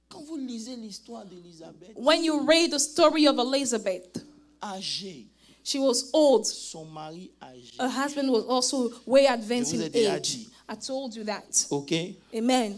Quand vous lisez l'histoire d'Élisabeth, When you read the story of Elizabeth, âgée, she was old. son mari âgé. Her husband was also way advanced Je vous ai in déjà age. dit. I told you that. Ok? Amen.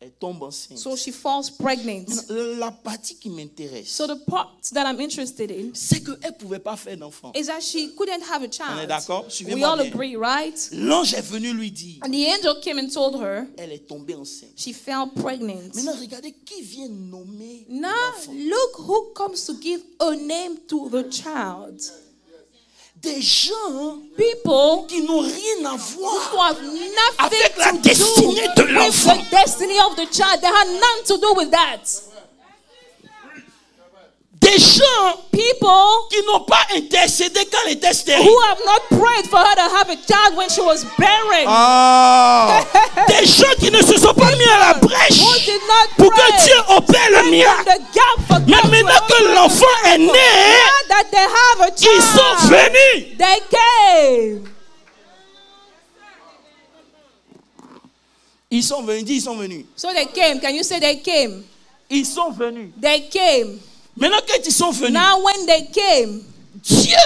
Elle tombe enceinte. So she falls pregnant. Maintenant, la partie qui m'intéresse, So the part that I'm interested in c'est qu'elle ne pouvait pas faire d'enfant. is that she couldn't have a On est child. d'accord? We Suivez-moi all bien. agree, right? L'ange est venu lui dire, And the angel came and told her elle est tombée enceinte. she fell pregnant. Maintenant, regardez qui vient nommer Now l'enfant. look who comes to give a name to the child. Des gens People qui n'ont rien à who voir have nothing avec la to do destinée de with l'enfant. the destiny of the child. They had nothing to do with that. Des gens People qui n'ont pas intercédé quand elle était stérile. who have not prayed for her to have a child when she was barren. Ah. Des gens qui ne se sont pas mis à la brèche Who did not pour que pray. Dieu opère le Stand in miracle. the gap for Mais God to maintenant que open l'enfant the est miracle. né, Now that they have a ils sont child, venus. they came. Ils sont venus, dis ils sont venus. So they came. Can you say they came? Ils sont venus. They came. Maintenant quand ils sont venus, Now when they came, Dieu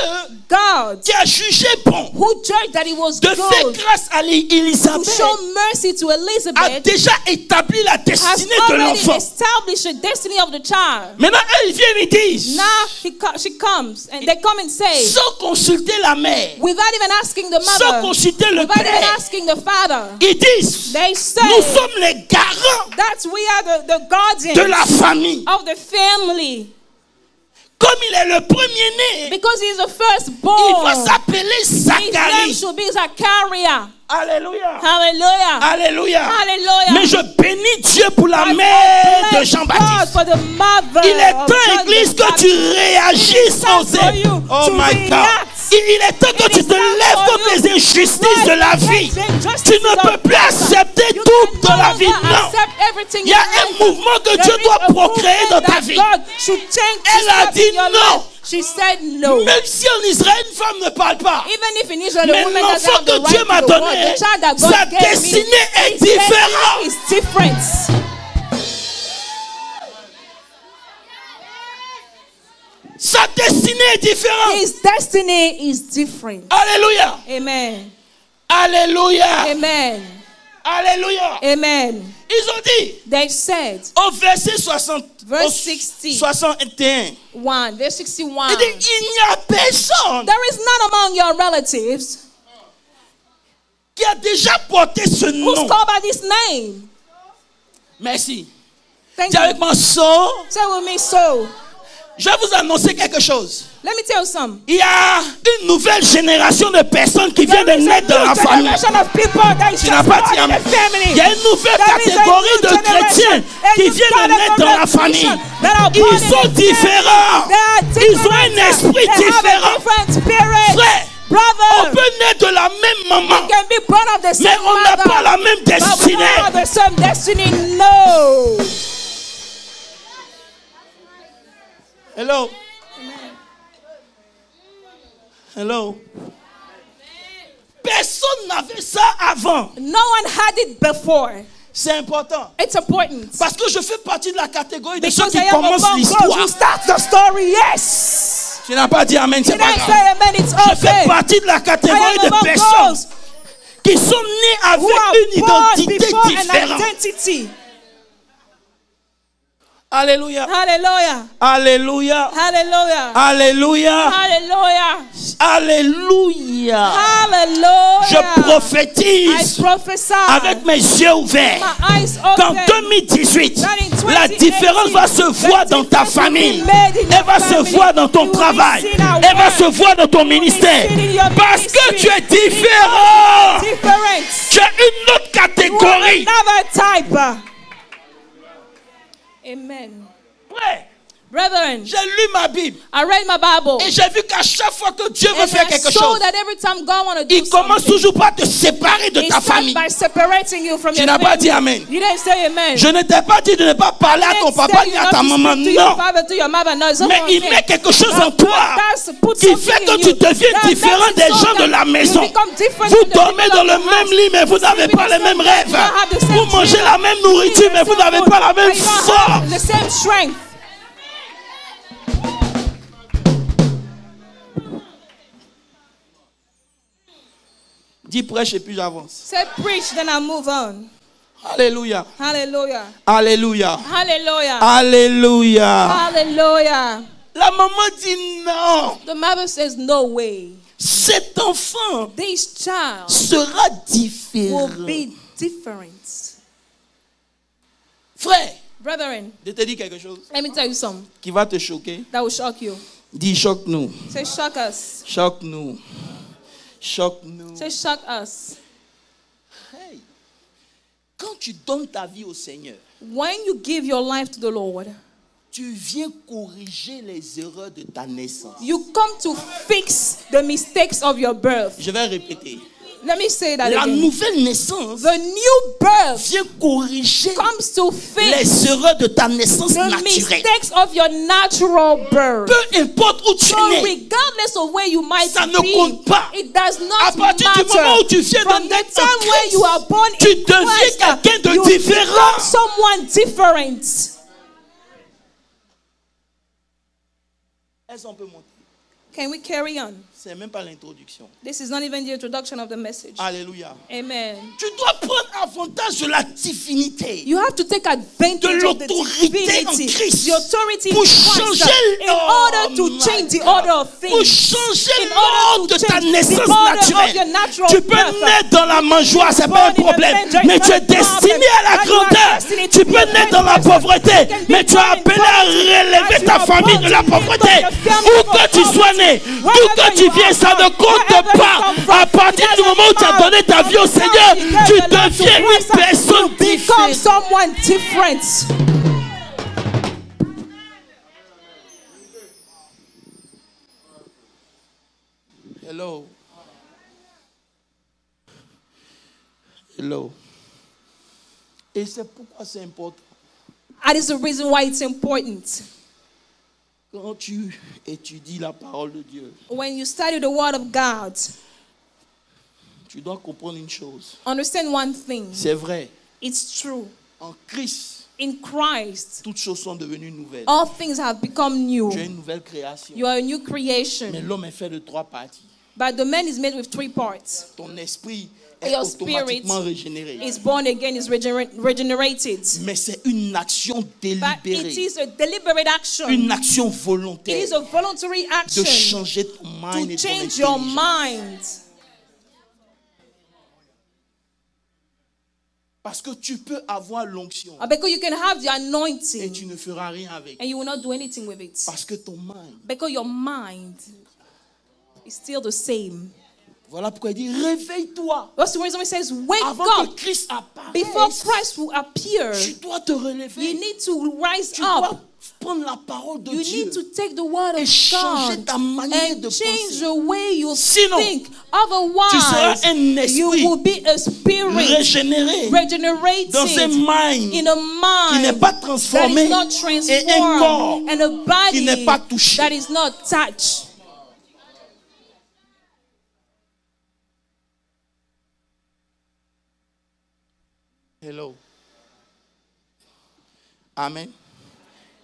God, qui a jugé bon who judged that it was de faire good grâce à to Élisabeth, show mercy to a Elizabeth, déjà établi la has destinée de already l'enfant. established the destiny of the child. Maintenant, elles viennent et disent, Now she comes and they come and say, sans consulter la mère, without even asking the sans mother, consulter le without even père, asking the father, ils disent, they say nous sommes les garants that we are the guardians de la famille. of the family. Comme il est le premier-né, Because he's the il firstborn. va s'appeler His name Zacharie. should be Zachariah. Alléluia. Hallelujah. Alléluia. Hallelujah. Mais je bénis Dieu pour la I mère de bless God Jean-Baptiste. for the mother Il est of temps, John Église, the que tu Baptist. réagisses time aux for you Oh to my God. react. Il est temps que It tu is te time lèves for contre you les injustices de la vie. Tu ne peux plus accepter You tout can de la no vie. longer Non. accept everything Il y a in un life. mouvement que There Dieu is doit a procréer dans movement ta that vie. God should change Elle a this dit in your non. life. She said no. Même si en Israël, une femme ne parle pas. Even if in Israel Mais a woman doesn't l'enfant have the que Dieu right m'a to the word, donné, the child that sa God gave me, destinée est his destiny différente. is different. Sa destinée est différente. His destiny is different. Alléluia. Amen. Alléluia. Amen. Alléluia. Amen. Ils ont dit They said, au verset 60, Verse au 60. 61, 1, verse 61. il dit, il n'y a personne There is none among your relatives qui a déjà porté ce who's nom. called by this name. Merci. Thank Dis avec you. moi, so, Say with me, so. je vais vous annoncer quelque chose. Let me tell you something. Il y a une nouvelle génération de personnes qui viennent de There is a naître dans la new famille. generation of people that is Tu n'as just pas born dit in amen. the family. Il y a une nouvelle There is a catégorie new de chrétiens generation, a qui new viennent de naître dans la famille. Christian that are born Ils in sont the family. différents. They are Ils ont un different. esprit They have a différent. different spirit. Frère, on Brother, peut naître de la même maman, you can be born of the mais same on n'a mother, pas la même but we destinée. don't have the same destiny. No. Hello. Hello. Personne n'avait ça avant. No one had it before. C'est important. It's important. Parce que je fais partie de la catégorie de ceux Because qui I am commencent among those l'histoire. who start the story. Yes. Tu n'as pas dit amen, c'est Did pas I grave. say amen? It's Je fais okay. partie de la I catégorie am de among personnes those qui sont nées avec who are une born identité before an différente. identity. Alléluia. Hallelujah. Alléluia. Hallelujah. Alléluia. Hallelujah. Alléluia. Hallelujah. Je I prophétise prophesy avec mes yeux ouverts my eyes qu'en open 2018, that in 2018, la différence va se voir dans ta famille. Elle va se voir dans ton travail. Elle va se voir dans ton ministère. Parce que tu es différent. different. Tu as une autre You are catégorie. another type. Amen. Ouais. Brethren, J'ai lu ma Bible I read my Bible. et j'ai vu qu'à chaque fois que Dieu veut And faire I quelque saw chose, that every time God wants to do il commence something, toujours par te séparer de He ta starts famille. by separating you from Tu your n'as pas family. dit Amen. You didn't say amen. Je ne t'ai pas dit de ne pas parler à ton papa ni à ta maman, To your non. father, to your mother, no, it's not Mais what il I'm met saying. quelque chose en But toi God put qui something fait in que you tu deviens that différent makes des it so gens de that la you maison. become different Vous from the dormez people dans of le the même house. lit, mais vous n'avez pas les mêmes rêves. You don't have the same Vous mangez dream. la même nourriture, mais vous n'avez pas la même But you don't have force. the same strength. Dis prêche et puis j'avance. Say preach, then I move on. Alléluia. Hallelujah. Alléluia. Hallelujah. Alléluia. Hallelujah. La maman dit non. The mother says, no way. Cet enfant This child sera will différent. be different. Frère, Brethren, je te dis quelque chose let me tell you something qui va te choquer. that will shock you. Dis choque-nous. Say, shock us. Choque-nous. Choque-nous. Say, shock us. Hey. Quand tu donnes ta vie au Seigneur, When you give your life to the Lord, tu viens corriger les erreurs de ta naissance. you come to fix the mistakes of your birth. Je vais répéter. Let me say that La again. nouvelle naissance The new birth vient corriger comes to fix les erreurs de ta naissance the naturelle. mistakes of your natural birth. Peu importe où tu So es né, regardless of where you might ça ne be, compte pas. it does À not partir du moment matter. où tu viens From de the naître en time where you Christ, are born tu in deviens Christ, quelqu'un de you différent. become someone different. Est-ce qu'on peut monter? Can we carry on? C'est même pas l'introduction. This is not even the introduction of the message. Alléluia. Amen. Tu dois prendre avantage de la divinité, You have to take advantage de of the l'autorité en divinity, Christ, the authority in pour Christ, changer in order to my change the God. order of Pour things. changer In order l'ordre to de ta change naissance the order of your naturelle. natural Tu peux birth. naître dans la mangeoire, c'est pas un Born in a problème. manger, Mais it's tu not es a problem. destiné à la But you are grandeur. destined Tu to peux be a naître dans la great person. pauvreté, You can be mais tu es born in appelé à poverty, relever but ta you are famille de born la to live pauvreté. from your family Où from que tu sois poverty. né, d'où Wherever que tu you viens, are ça ne from, compte wherever you pas. come from, À partir it du moment où tu as doesn't donné ta vie au matter. Seigneur, You gave tu your life to deviens une Christ, personne you become différente. someone different. Hello. Hello. Et c'est pourquoi c'est important. That is the reason why it's important. Quand tu étudies la parole de Dieu, When you study the Word of God, tu dois comprendre une chose. understand one thing. C'est vrai, It's true. en Christ, In Christ, toutes choses sont devenues nouvelles. all things have become new. Tu es une nouvelle création. You are a new Mais creation. l'homme est fait de 3 parties. But the man is made with 3 parts. Ton esprit est Your automatiquement spirit régénéré. is born again, is regenerated. Mais c'est une action But délibérée, it is a deliberate action. une action It volontaire is a voluntary de action changer ton mind to et ton change your intelligence. mind. Parce que tu peux avoir l'onction Because you can have the et tu anointing ne feras rien avec. and you will not do anything with it. Parce que ton mind. Because your mind is still the same. Voilà pourquoi il dit réveille-toi. That's the reason he says, wake Avant que up. Christ apparaisse, Before Christ will appear, tu dois te relever. you need to rise Tu dois up. prendre la parole de You Dieu need to take the word et of changer God ta manière de and change penser. the way you Sinon, think. tu Otherwise, seras un you esprit will be a spirit régénéré regenerated dans un mind in a qui n'est mind pas that transformé is not et un corps transformed and a qui body n'est pas touché. that is not touched. Hello. Amen.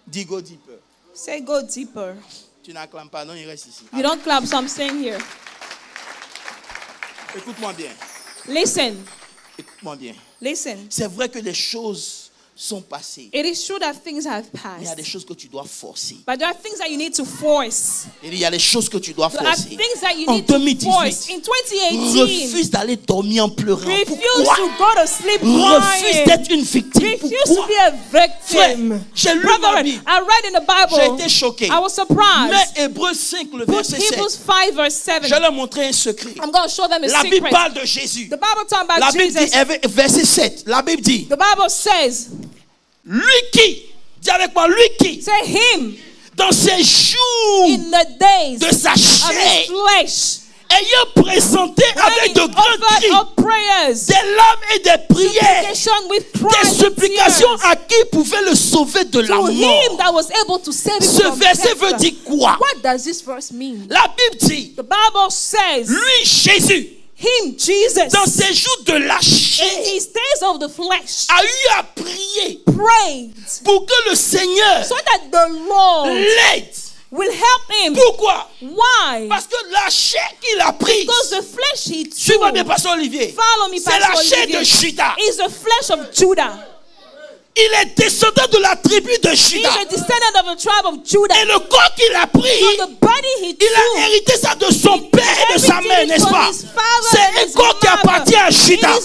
Dis go deeper. Say, go deeper. Tu n'acclames pas, non, il reste ici. You don't clap, so I'm staying here. Écoute-moi bien. Listen, Écoute-moi bien. listen. C'est vrai que les choses sont passées. It is true that things have Il y a des passed. choses que tu dois forcer. But there are things that you need to force. Il y a des choses que tu dois There are forcer. things that you En need to 2018, force. In 2018, refuse d'aller dormir en pleurant. refuse Pourquoi? to go to sleep Refuse crying. d'être une victime. Refuse Pourquoi? to be a Frère, victim. j'ai lu ma Brethren, Bible. I read in the J'ai Bible. été choqué. I was surprised. Mais Hébreux 5, le Put verset 7. Hebrews 5 verse 7. Je vais leur montrer un secret. I'm going to show them a La Bible secret. parle de Jésus. The Bible talks about La Bible Jesus. dit, verset 7, la Bible dit, The Bible says, lui qui, dis avec moi, lui qui, say him dans ses jours in the days de sa of his chair, flesh, ayant présenté avec when de he grands offered cris, up prayers, des larmes et des prières, supplication with des cries and supplications tears, à qui pouvait le sauver de la to him mort. that was able to save him Ce from verset death. veut dire quoi? What does this verse mean? La Bible dit, The Bible says, lui Jésus, him, Jesus, dans ses jours de la in chair, his days of the flesh, a eu à prier prayed pour que le Seigneur so that the Lord l'aide. will help him. Pourquoi? Why? Parce que la chair qu'il a prise, Because the flesh he suivez bien took, Pasteur Olivier, follow me, c'est la Pastor chair Olivier, de Judas. is the flesh of Judah. Il est descendant de la tribu de He is Judas. a descendant of the tribe of Judah. Et le corps qu'il a pris, So the body he il a took, hérité ça de son père et de sa mère, n'est-ce pas? C'est un corps qui appartient à Judas.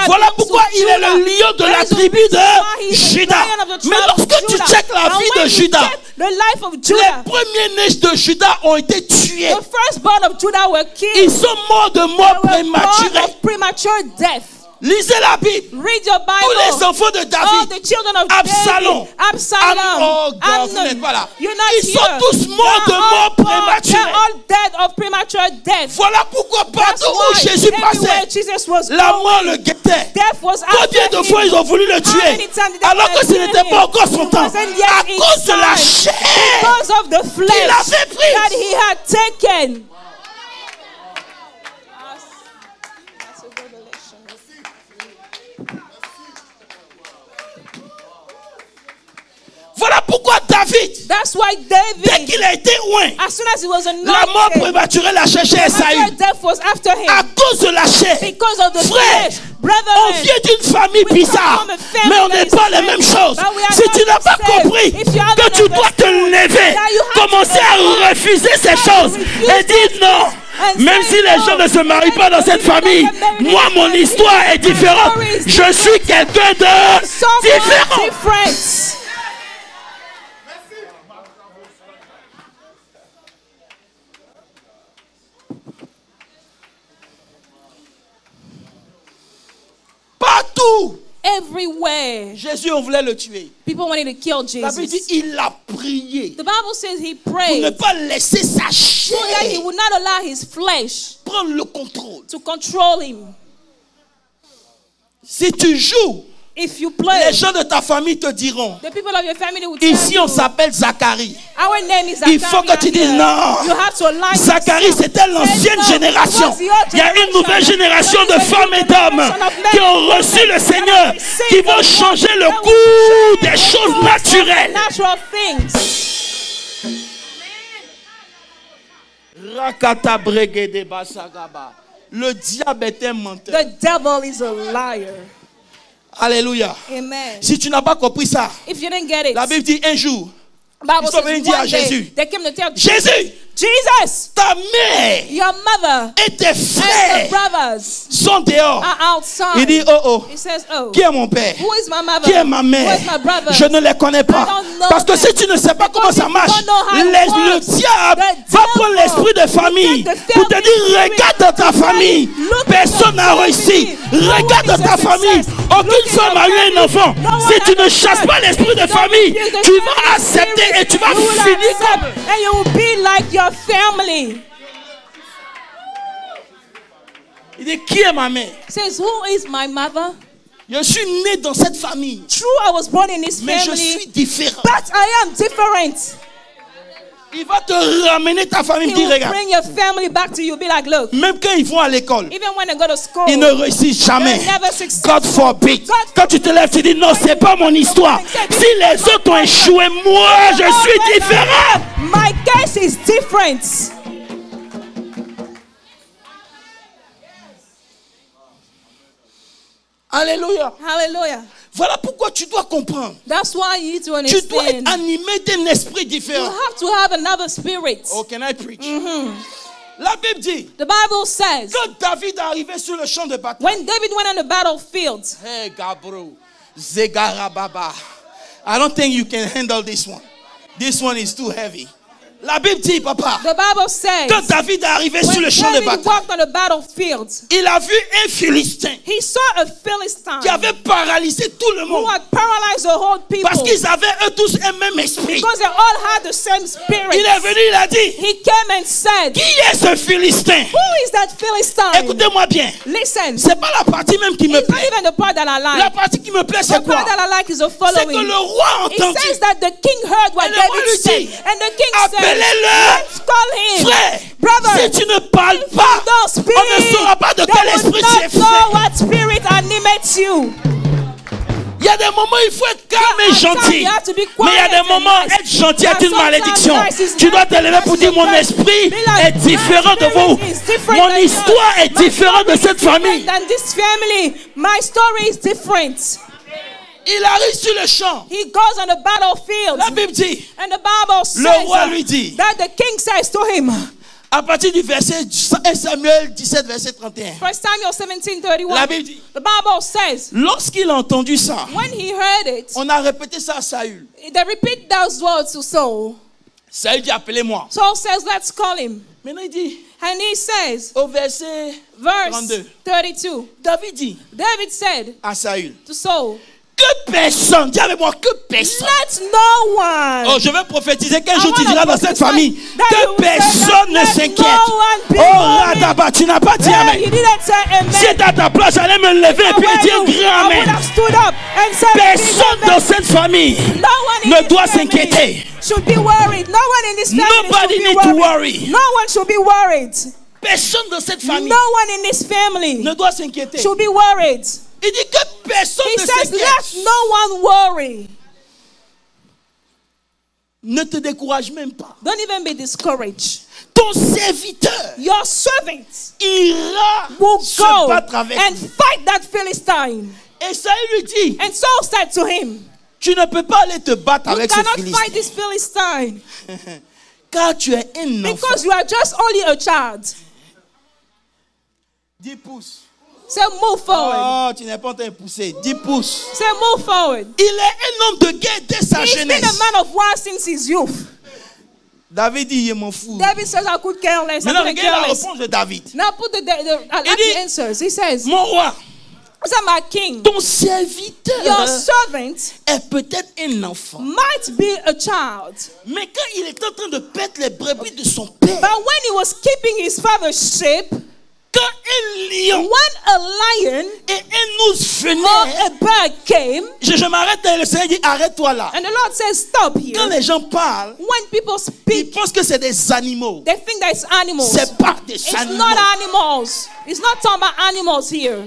Voilà pourquoi il est le lion de la tribu de Judas. Mais lorsque tu checkes la vie de Judas, les premiers-nés de Judas ont été tués. the firstborn of Judah were killed. Ils sont morts de mort They were born prématurée. of premature death. Lisez la Bible. Read your Tous les Bible. enfants de All David, the children of Absalom, David, Absalom, oh God, vous n'êtes Amnon, pas là. you're not Ils sont here. tous morts de mort They're prématurée. all dead of premature death. Voilà pourquoi That's partout où why Jésus everywhere passait, Jesus was la mort going, le guettait. death was Combien after de fois him. ils ont voulu le How tuer many times did they alors que ce kill n'était him? pas encore son It temps wasn't yet à his cause de la time. chair Because of the flesh qu'il avait prise. that he had taken. Voilà pourquoi David, That's why dès David, qu'il a été loin, as soon as he was la mort anointed, prématurée l'a cherché Esaü. premature death was after him. À cause de la chair, Because of the frère, flesh. on Brethren, vient d'une famille we bizarre, come from a family mais on that n'est is pas les strange, mêmes choses. but we are Si not tu n'as the pas same. compris If you haven't que tu dois te understood lever, that you have to commencer à refuser ces choses et dire non. Même si les gens ne se marient pas dans cette famille, moi mon histoire est différente. Je suis quelqu'un de différent. different. Partout, Everywhere, Jésus, on voulait le tuer. people wanted to kill La Bible dit, Jesus. il a prié The Bible says he pour ne prayed pas laisser sa so that he chair would not allow his flesh prendre le contrôle. to control him. Si tu joues, If you play, les gens de ta famille te diront, the people of your family will tell ici on you, s'appelle Zacharie. our name is Il faut que tu dises non. You have to align Zacharie, yourself. c'était l'ancienne génération. Il y a une nouvelle génération de femmes et d'hommes qui ont reçu le Seigneur, qui vont changer le cours des choses naturelles. Natural things. Rakata bregede basagaba. Le diable est un menteur. The devil is a liar. Alléluia. Amen. Si tu n'as pas compris ça, If you didn't get it, la Bible dit un jour, Bible ils sont says venus dire à one day, Jésus, they came to tell Jésus, Jesus, ta mère your mother et tes and frères your brothers sont dehors. are outside. Il dit, oh oh, He says, oh, qui est mon père? who is my mother? Qui est ma Who mère? is my brother? Je ne les connais pas. I don't know Parce que them. si tu ne sais pas comment ça marche, Because if you don't know how it le works, diable the va devil prendre l'esprit de famille will take the pour te dire, family regarde dans ta spirit famille, to say, look personne at n'a your réussi. family. No Regarde one dans is ta a famille, success. aucune Look at femme your a eu un family. enfant. No one Si tu has ne a chasses son. pas l'esprit de If you famille, don't use the tu vas family accepter spirit, et tu vas you will finir accept, comme... and you will be like your family. Il dit, qui est ma mère? Says, who is my mother? Je suis né dans cette famille, True, I was born in this mais je family, suis différent. but I am different. Il va te ramener ta famille, He dit, will regarde. bring your family back to you. Be like, look, Même quand ils vont à l'école, even when they go to school, ils ne réussissent jamais. they're never successful. God forbid. Quand tu te lèves, tu dis non, c'est pas mon histoire. Si les autres ont échoué, moi, je suis différent. My case is different. Alléluia. Hallelujah. Voilà pourquoi tu dois comprendre. That's why you need to Tu dois être understand. animé d'un esprit You différent. have to have another spirit. Oh, can I preach? La Bible dit, The Bible says, quand David arrivait sur le champ de bataille, when David went on the battlefield, hey, Gabro, Zegarababa, I don't think you can handle this one. This one is too heavy. La Bible dit, papa, the Bible says, quand David est arrivé sur when le champ de David bataille, walked on the battlefield, il a vu un Philistin he saw a Philistine qui avait paralysé tout le who monde. had paralyzed the whole people Parce qu'ils avaient eux tous un même esprit. because they all had the same spirit. Il est venu, il a dit, He came and said, qui est ce Philistin? who is that Philistine? Écoutez-moi bien. Listen, C'est pas la partie même qui me it's not plaît. even the part that I La like. partie qui me plaît, The c'est quoi? part that I like is the C'est que following. le roi a It entendu. says that the king heard what Et le roi David lui said. dit, And the king said, appelez-le. let's call him. Frère, Brother, si tu ne parles pas, the spirit, on ne saura pas de they quel will esprit tu es not know fait. what spirit animates you. Il y a des moments où il faut être calme et At times gentil. you have to be Mais il y a quiet des and moments, nice. être gentil est But une malédiction. sometimes nice is Tu dois not te lever pour dire, mon esprit est différent de vous. Mon histoire est différente de cette famille. Than this family. My story is different. Il arrive sur le champ. He goes on the battlefield. La Bible dit, And the Bible le roi says lui dit, that the king says to him, à partir du verset 1 Samuel 17, verset 31, 1 Samuel 17:31. la Bible dit, The Bible says, lorsqu'il a entendu ça, when he heard it, on a répété ça à Saül. they repeat those words to Saul. Saül dit, appelez-moi. Saul says, let's call him. Maintenant il dit, And he says, au verset verse 32, 32, David dit David said à Saül, to Saul, que personne, dis avec moi, que personne. let no one. Oh, je vais prophétiser qu'un jour I tu wanna diras dans cette prophesy famille that you que will say personne that ne let s'inquiète. no one be Oh, worried. Radaba, tu n'as pas dit Hey, amen. he didn't say amen. Si t'es à ta place, j'allais me lever et puis Where dire you? grand I would amen. have stood up and said, Personne big dans amen. cette famille No one in ne this doit family s'inquiéter. should be worried. No one in this family Nobody should be need to worried. worry. No one should be worried. Personne dans cette famille No one in this family ne doit s'inquiéter. should be worried. Il dit que personne He ne says, s'inquiète. let no one worry. Ne te décourage même pas. Don't even be discouraged. Ton serviteur Your servant ira will se go battre avec and lui. fight that Philistine. Et Saül lui dit, And Saul said to him, tu ne peux pas aller te battre you avec ce cannot Philistin. fight this Philistine Car tu es un enfant. because you are just only a child. 10 pouces. Say, move forward. Oh, tu n'es pas en train de pousser. 10 pouces. Say, move forward. Il est un homme de guerre dès sa He's been jeunesse. a man of war since his youth. David dit, je m'en fous. David says, I could care less. I Maintenant, couldn't regarde care la less. réponse de David. Now put I like Il dit, the answers. He says, Mon roi, he said, my king, ton serviteur your servant est peut-être un enfant. might be a child. Mais quand il est en train de perdre les brebis de son père, But when he was keeping his father's sheep, quand un lion when a lion et un ours or venaient, a bird came, je m'arrête et le Seigneur dit, arrête-toi là. and the Lord says, stop Quand here. les gens parlent, When people ils speak, pensent que c'est des animaux. they think that it's animals. C'est pas des It's animaux. not animals. It's not talking about animals here.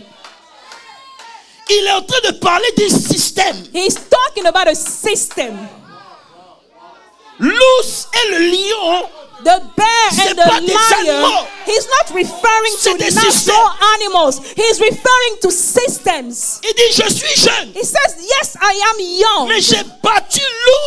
Il est en train de parler d'un système. He's talking about a system. L'ours et le lion, The bear C'est and pas the des lion, animaux. he's not referring C'est to des natural systèmes. animals. He's referring to systems. il dit, je suis jeune, He says, yes, I am young, mais j'ai battu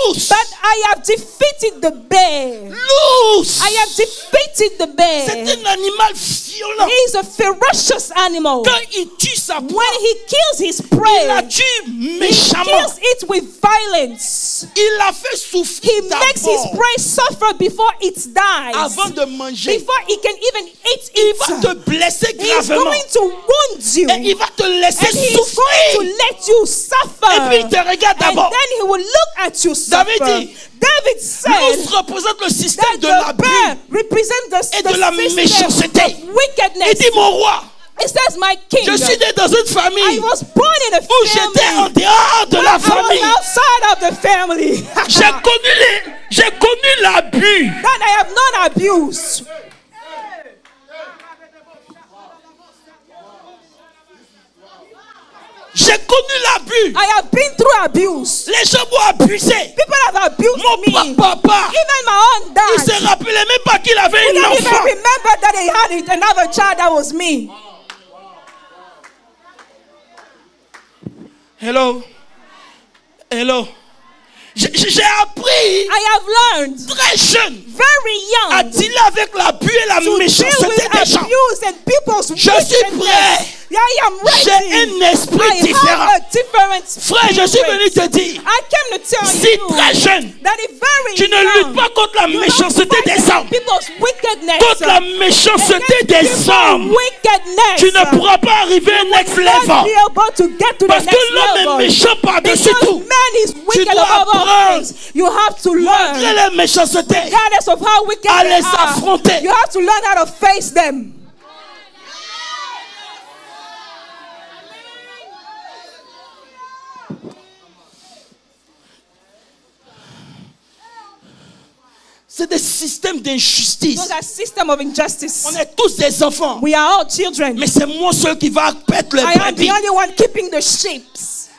l'ours. but I have defeated the bear. L'ours, I have defeated the c'est bear. un animal violent. He's a ferocious animal. Quand il tue sa proie, When he kills his il prey, la tue he méchamment. kills it with violence. Il la fait souffrir He makes his d'abord prey suffer before it dies. avant de manger. Before he can even eat Il it. va te blesser He's gravement. going to wound you. Et il va te laisser And he's going to souffrir. let you suffer. Et puis il te regarde And d'abord. then he will look at you suffer. David dit, David said l'ours représente le système that de the l'abus bear represents et the de la system méchanceté. of Il wickedness. dit, mon roi, He says, my king, je suis né dans une I famille was born in a où j'étais en family. dehors de la I famille. was outside of the family. J'ai connu l'abus. That I have not abused. J'ai connu l'abus. I have been through abuse. Les gens m'ont abusé. People have abused Mon me. papa, Even my own il dad. se rappelait même pas qu'il avait He un don't even enfant. remember that he had it, another child that was me. Hello. Hello. J'ai appris I have learned très jeune very young à dealer avec l'abus et la to deal méchanceté with des gens. abuse and people's Je suis wickedness. prêt. I am J'ai ready. un esprit I différent. have a different Frère, je suis venu te dire, I came to tell si you très jeune, that if very tu ne young, luttes pas contre la you don't méchanceté fight des against hommes, people's wickedness, contre la méchanceté against des people's hommes, wickedness, tu ne pourras pas arriver au next not level. be able to get to Parce the que next l'homme est level. méchant par-dessus Because tout. man is wicked dois above all apprendre, things. You have to Malgré learn, les méchancetés, regardless of how wicked à they les are, affronter. you have to learn how to face them. C'est des systèmes d'injustice. Those are system of injustice. On est tous des enfants. We are all children. Mais c'est moi seul qui va perdre le I am the brebis. only one keeping the sheep.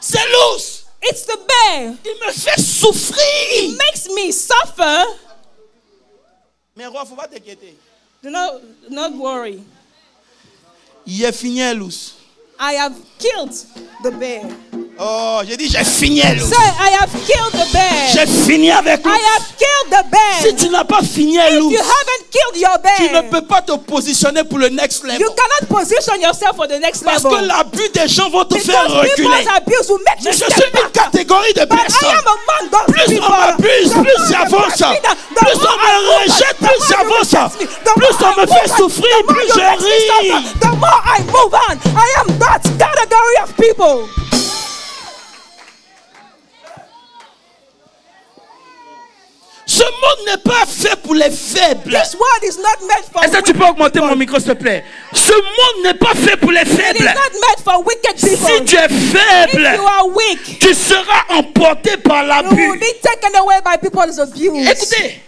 C'est l'ours. It's the bear. Il me fait souffrir. Makes me suffer. Mais roi, faut pas t'inquiéter. Do not worry. Il est fini l'ours. I have killed the bear. Oh, j'ai dit j'ai fini l'ours. Say, I have killed the bear. J'ai fini avec I l'ours. have killed the bear. Si tu n'as pas fini If l'ours, you haven't killed your bear, tu ne peux pas te positionner pour le next level. you cannot position yourself for the next Parce level. que l'abus des gens vont te faire Because reculer. people's abuse will make you Mais je step suis une back. catégorie de But I personnes. am among those Plus people. on m'abuse, The plus more j'avance. you touch me, Plus on me rejette, plus j'avance. Plus on me fait souffrir, plus je ris. The more I move on, I am that category of people. Ce monde n'est pas fait pour les faibles. This world is not meant for Est-ce que tu peux augmenter mon micro, s'il te plaît? Ce monde n'est pas fait pour les It is faibles. not meant for wicked people. Si tu es faible, If you are weak, tu seras emporté par you will l'abus. be taken away by people's abuse. Écoutez,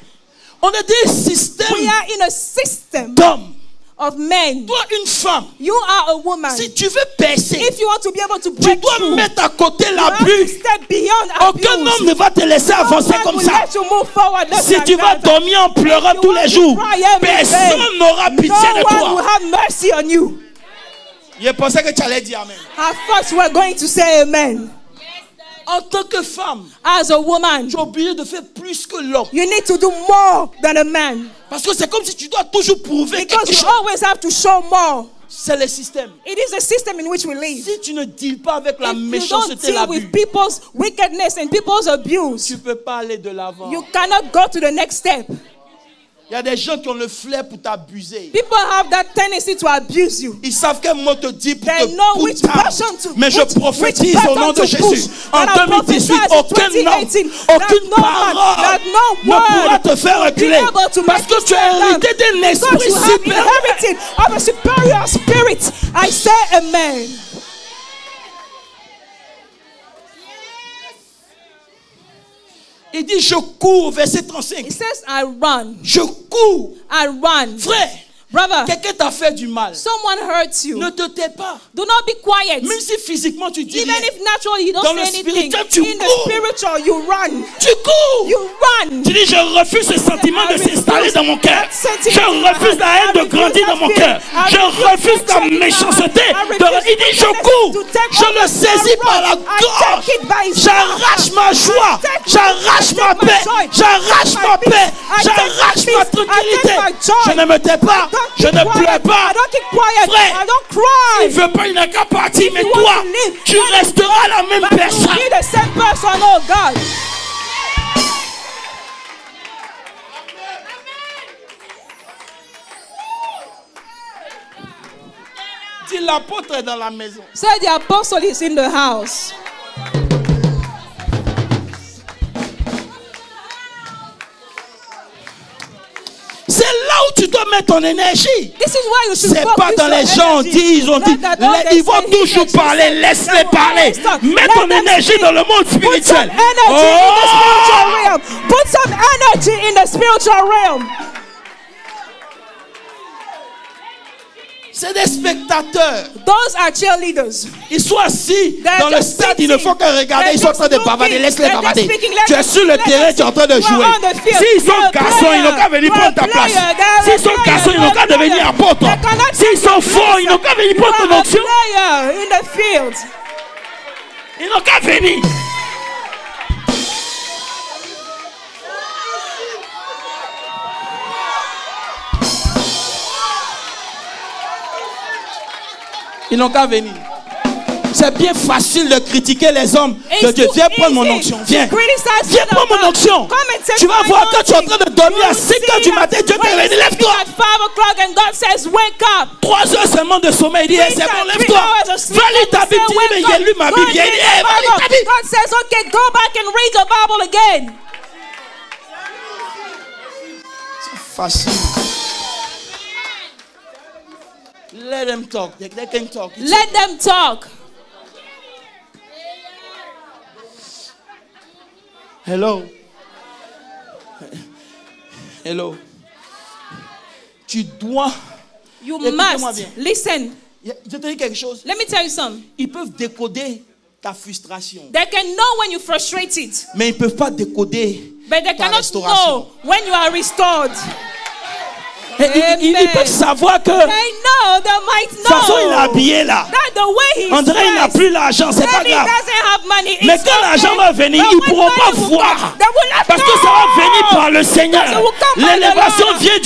on a des systèmes We are in a system d'hommes. of men. Toi, une femme, You are a woman. si tu veux percer, If you want to be able to tu break dois through, mettre à côté you have to l'abus. step beyond abuse. Aucun homme ne va te laisser No avancer one comme will ça. let you move forward just Si like tu vas that. dormir en pleurant If you tous want les to jours, cry every day, personne n'aura pitié de No one will toi. have mercy on you. Je pensais que tu allais dire amen. I thought you were going to say amen. En tant que femme, As a woman, tu es obligé de faire plus que l'homme. you need to do more than a man. Parce que c'est comme si tu dois toujours prouver Because quelque you chose. always have to show more. C'est le système. It is a system in which we live. Si tu ne deals pas avec la If you don't méchanceté et deal l'abus, with people's wickedness and people's abuse, tu ne peux pas aller de l'avant. you cannot go to the next step. Il y a des gens qui ont le flair pour t'abuser. People have that tendency to abuse you. Ils savent quel mot te dire pour They te know which putain. passion to Mais je which prophétise button au nom de to Jésus. push. En And I 2018, prophesy in aucun homme, 2018 aucune that no man, parole that no ne word pourra te faire will be reculer. able to Parce make que you tu as stand hérité down. d'un Because esprit you have supérieur. inherited of a superior spirit. I say amen. Il dit je cours, verset 35. It says, I run. Je cours. I run. Frère, Brother, quelqu'un t'a fait du mal. someone hurts you. Ne te tais pas. Do not be quiet. Même si physiquement tu dis Even rien. if naturally you don't Dans say le anything. spirituel, tu In the cours. spiritual, you run. Tu cours. You run. Tu dis je refuse ce sentiment de s'installer dans mon cœur. Je sentiment. refuse la haine de grandir dans mon cœur. Je refuse la méchanceté. Il dit je cours. Je le saisis par la gorge. J'arrache ma joie. J'arrache ma paix. J'arrache ma paix. J'arrache ma tranquillité. Je ne me tais pas. Je ne pleure pas. I don't keep quiet. Frère, I don't il cry. ne veut pas, il n'a qu'à partir. Mais you toi, want to live, tu resteras la même But you personne. be the same person, oh God. Dis l'apôtre est dans la maison. Say the apostle is in the house. C'est là où tu dois mettre ton énergie. This is why you should C'est focus pas dans your les gens energy. disent, ils ont dit, Not that all they ils vont say, toujours he said, parler, she said, laisse-les they will parler. always talk. Mets Let ton them énergie speak. dans le monde Put some spirituel. energy in the spiritual realm. Put some energy in the spiritual realm. C'est des spectateurs. Those are cheerleaders. Ils sont assis They're dans le just stade, ils ne font que regarder, ils sont en train de bavarder, laisse-les bavarder. Tu es sur le terrain, tu es en train de jouer. S'ils sont garçons, ils n'ont qu'à venir prendre ta place. S'ils sont garçons, ils n'ont qu'à devenir apôtres. S'ils sont forts, ils n'ont qu'à venir prendre ton onction. Player in the field. Ils n'ont qu'à venir. Ils n'ont qu'à venir. C'est bien facile de critiquer les hommes de Dieu. Viens prendre mon onction. Viens. Viens prendre mon onction. Tu vas voir que tu es en train de dormir à 5 heures du matin. Dieu te réveille. Lève-toi. 3 heures seulement de sommeil. Il dit, hey, c'est bon, lève-toi. Va lire ta Bible. Tu dis, mais j'ai lu ma Bible. Il dit, hey, va lire ta Bible. God says, okay, go back and read your Bible again. C'est facile. Let them talk. They can talk. Let them talk. Hello. Hello. Tu dois. You Écoutez-moi must bien. listen. Je te dis quelque chose. Let me tell you something. Ils peuvent décoder ta frustration. They can know when you're frustrated, Mais ils ne peuvent pas décoder but they ta cannot restauration. know when you are restored. Ils peuvent savoir que de They know, they might toute façon il est know habillé là. that the way he's On dirait qu'il n'a dressed, plus l'argent, c'est pas then he grave. doesn't have money. Mais It's quand okay. l'argent va venir, But ils ne when pourront pas money will voir. come, they will not Parce que ça va know. venir par le Seigneur. Because it will come by the L'élévation Lord. vient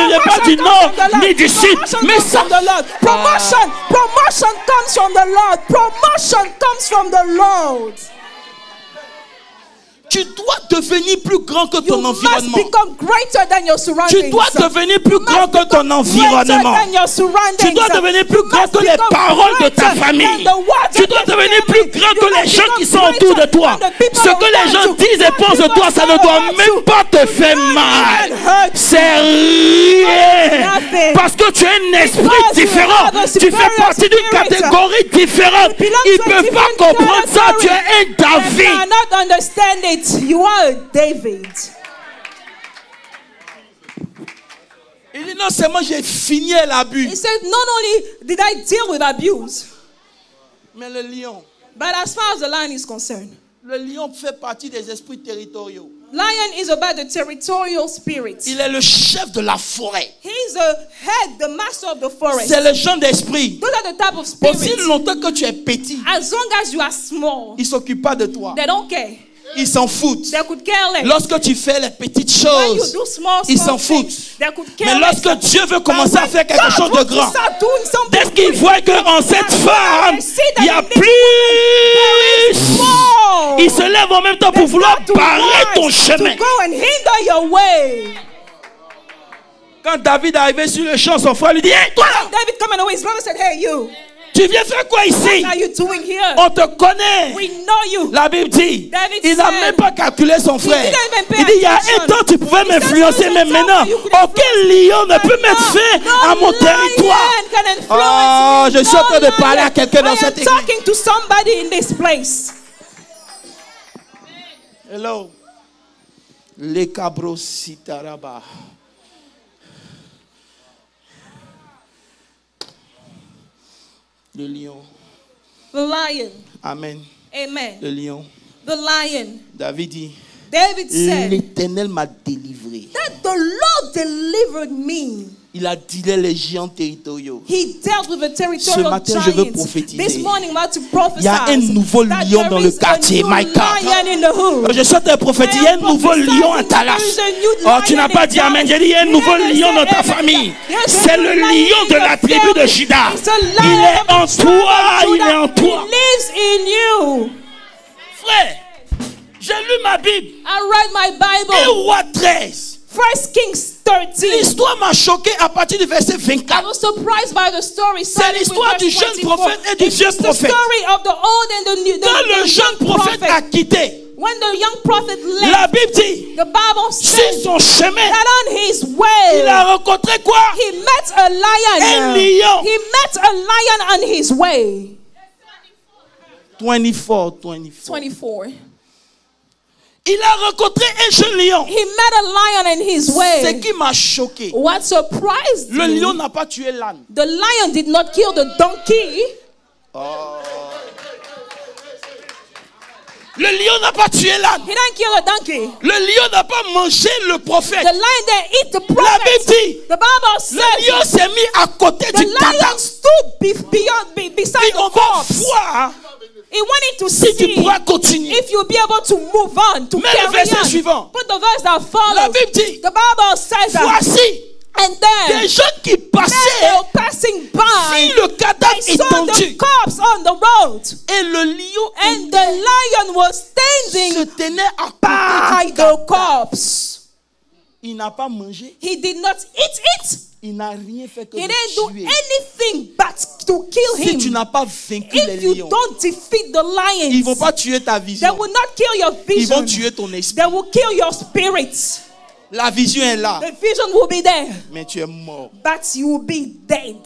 n'est pas Promotion du comes nord from the Lord. ni du sud. Promotion Mais comes ça. from the Lord. Promotion comes from the Lord. Promotion comes from the Lord. Tu dois devenir plus grand que ton You must environnement. become greater than your surroundings. Tu dois devenir plus grand que ton environnement. Tu dois devenir plus grand que les paroles de ta famille. Tu dois devenir plus grand que les gens qui sont autour de toi. Ce que les gens disent et pensent de toi, ça ne doit même pas te faire mal. C'est rien. Parce que tu as un esprit différent. Tu fais partie d'une catégorie différente. Ils ne peuvent pas comprendre ça. Tu es un They David. cannot understand it. You are a David. Il dit non seulement j'ai fini l'abus, He said, not only did I deal with abuse, mais le lion. but as far as the lion is concerned, Le lion fait partie des esprits territoriaux. lion is about the territorial spirit. Il est le chef de la forêt. He's the head, the master of the forest. C'est le genre d'esprit. Those are the type of Aussi spirits. longtemps que tu es petit, As long as you are small, ils ne s'occupent pas de toi. they don't care. Ils s'en foutent. They could care less. Lorsque tu fais les petites When you choses, do small ils s'en things, foutent. they could care Mais less. lorsque Dieu veut commencer à faire quelque God chose de wants to grand, start doing something dès qu'il voit qu'en cette femme, il y a plus, small, il se lève en même temps pour vouloir to barrer ton rise, chemin. to go and hinder your way. Quand David est arrivé sur le champ, son frère lui dit, hey, toi là, David coming away, his brother said, hey you, tu viens faire quoi ici? what are you doing here? On te connaît. We know you. La Bible dit, David il n'a said, même pas calculé son frère. didn't even pay Il dit, il y a attention. un temps tu pouvais He said, m'influencer, there was mais a time maintenant, when you could aucun lion ne peut mettre fin à mon territoire. Oh, je suis en train de parler à quelqu'un dans cette église. talking to somebody in this place. Hello. Les cabros sitaraba. Le lion. The lion. Amen. Amen. Le lion. The lion. David dit, David said l'Éternel m'a délivré. that the Lord delivered me. Il a dealé les géants territoriaux. He dealt with the Ce territorial matin, je veux giants. prophétiser. This morning, I'm about to prophesy. Il y a un nouveau that lion there dans le is a quartier. new My God. lion in the hood. Je souhaite te prophétiser, il y a un nouveau lion à ta race. Oh, tu n'as pas dit amen. J'ai dit, il y a un nouveau lion dans ta famille. C'est le lion de la tribu de Juda. Il est en toi, il est en toi. He lives in you. Frère, j'ai lu ma Bible. I read my Et Bible. roi 13. 1 Kings 13. L'histoire m'a choqué à partir du verset I 24. was surprised by the story. starting with l'histoire du verse jeune 24. prophète et du It's vieux the prophète. story of the old and the new. Quand le jeune prophète a quitté, When the young prophet left, la Bible dit, the Bible sur says son chemin, that on his way, il a rencontré quoi? he met a lion. Un lion. He met a lion on his way. 24. 24. Il a rencontré un jeune lion. He met a lion in his Ce way. qui m'a choqué, What surprised le me, lion n'a pas tué l'âne. the lion did not kill the donkey. Le lion n'a pas tué l'âne. He didn't kill a donkey. Le lion n'a pas mangé le prophète. The lion didn't eat the La prophet. Bible dit, The Bible says le lion s'est mis à côté the du lion cadavre. stood beside Et on the va corpse. voir He wanted to si tu see pourras continuer. if you'll be able to move on, to Mais le carry verset on. suivant. Put the verse that La follows. Bible dit, The Bible says that. voici And then des gens qui they passaient, were passing by. vit le cadavre They saw the étendu. corpse on the road. Et le lion And the lion was se standing tenait à by côté du the cadavre. corpse. Il n'a pas mangé. He did not eat it. Il n'a rien fait que He de didn't do tuer. anything but to kill Si tu him. n'as pas vaincu les If you lions, don't defeat the ils ne vont lions, pas tuer ta they vision. will not kill your Ils vont vision. tuer ton esprit. They will kill your spirit. La vision est là, The vision will be there, mais tu es mort. but you will be dead.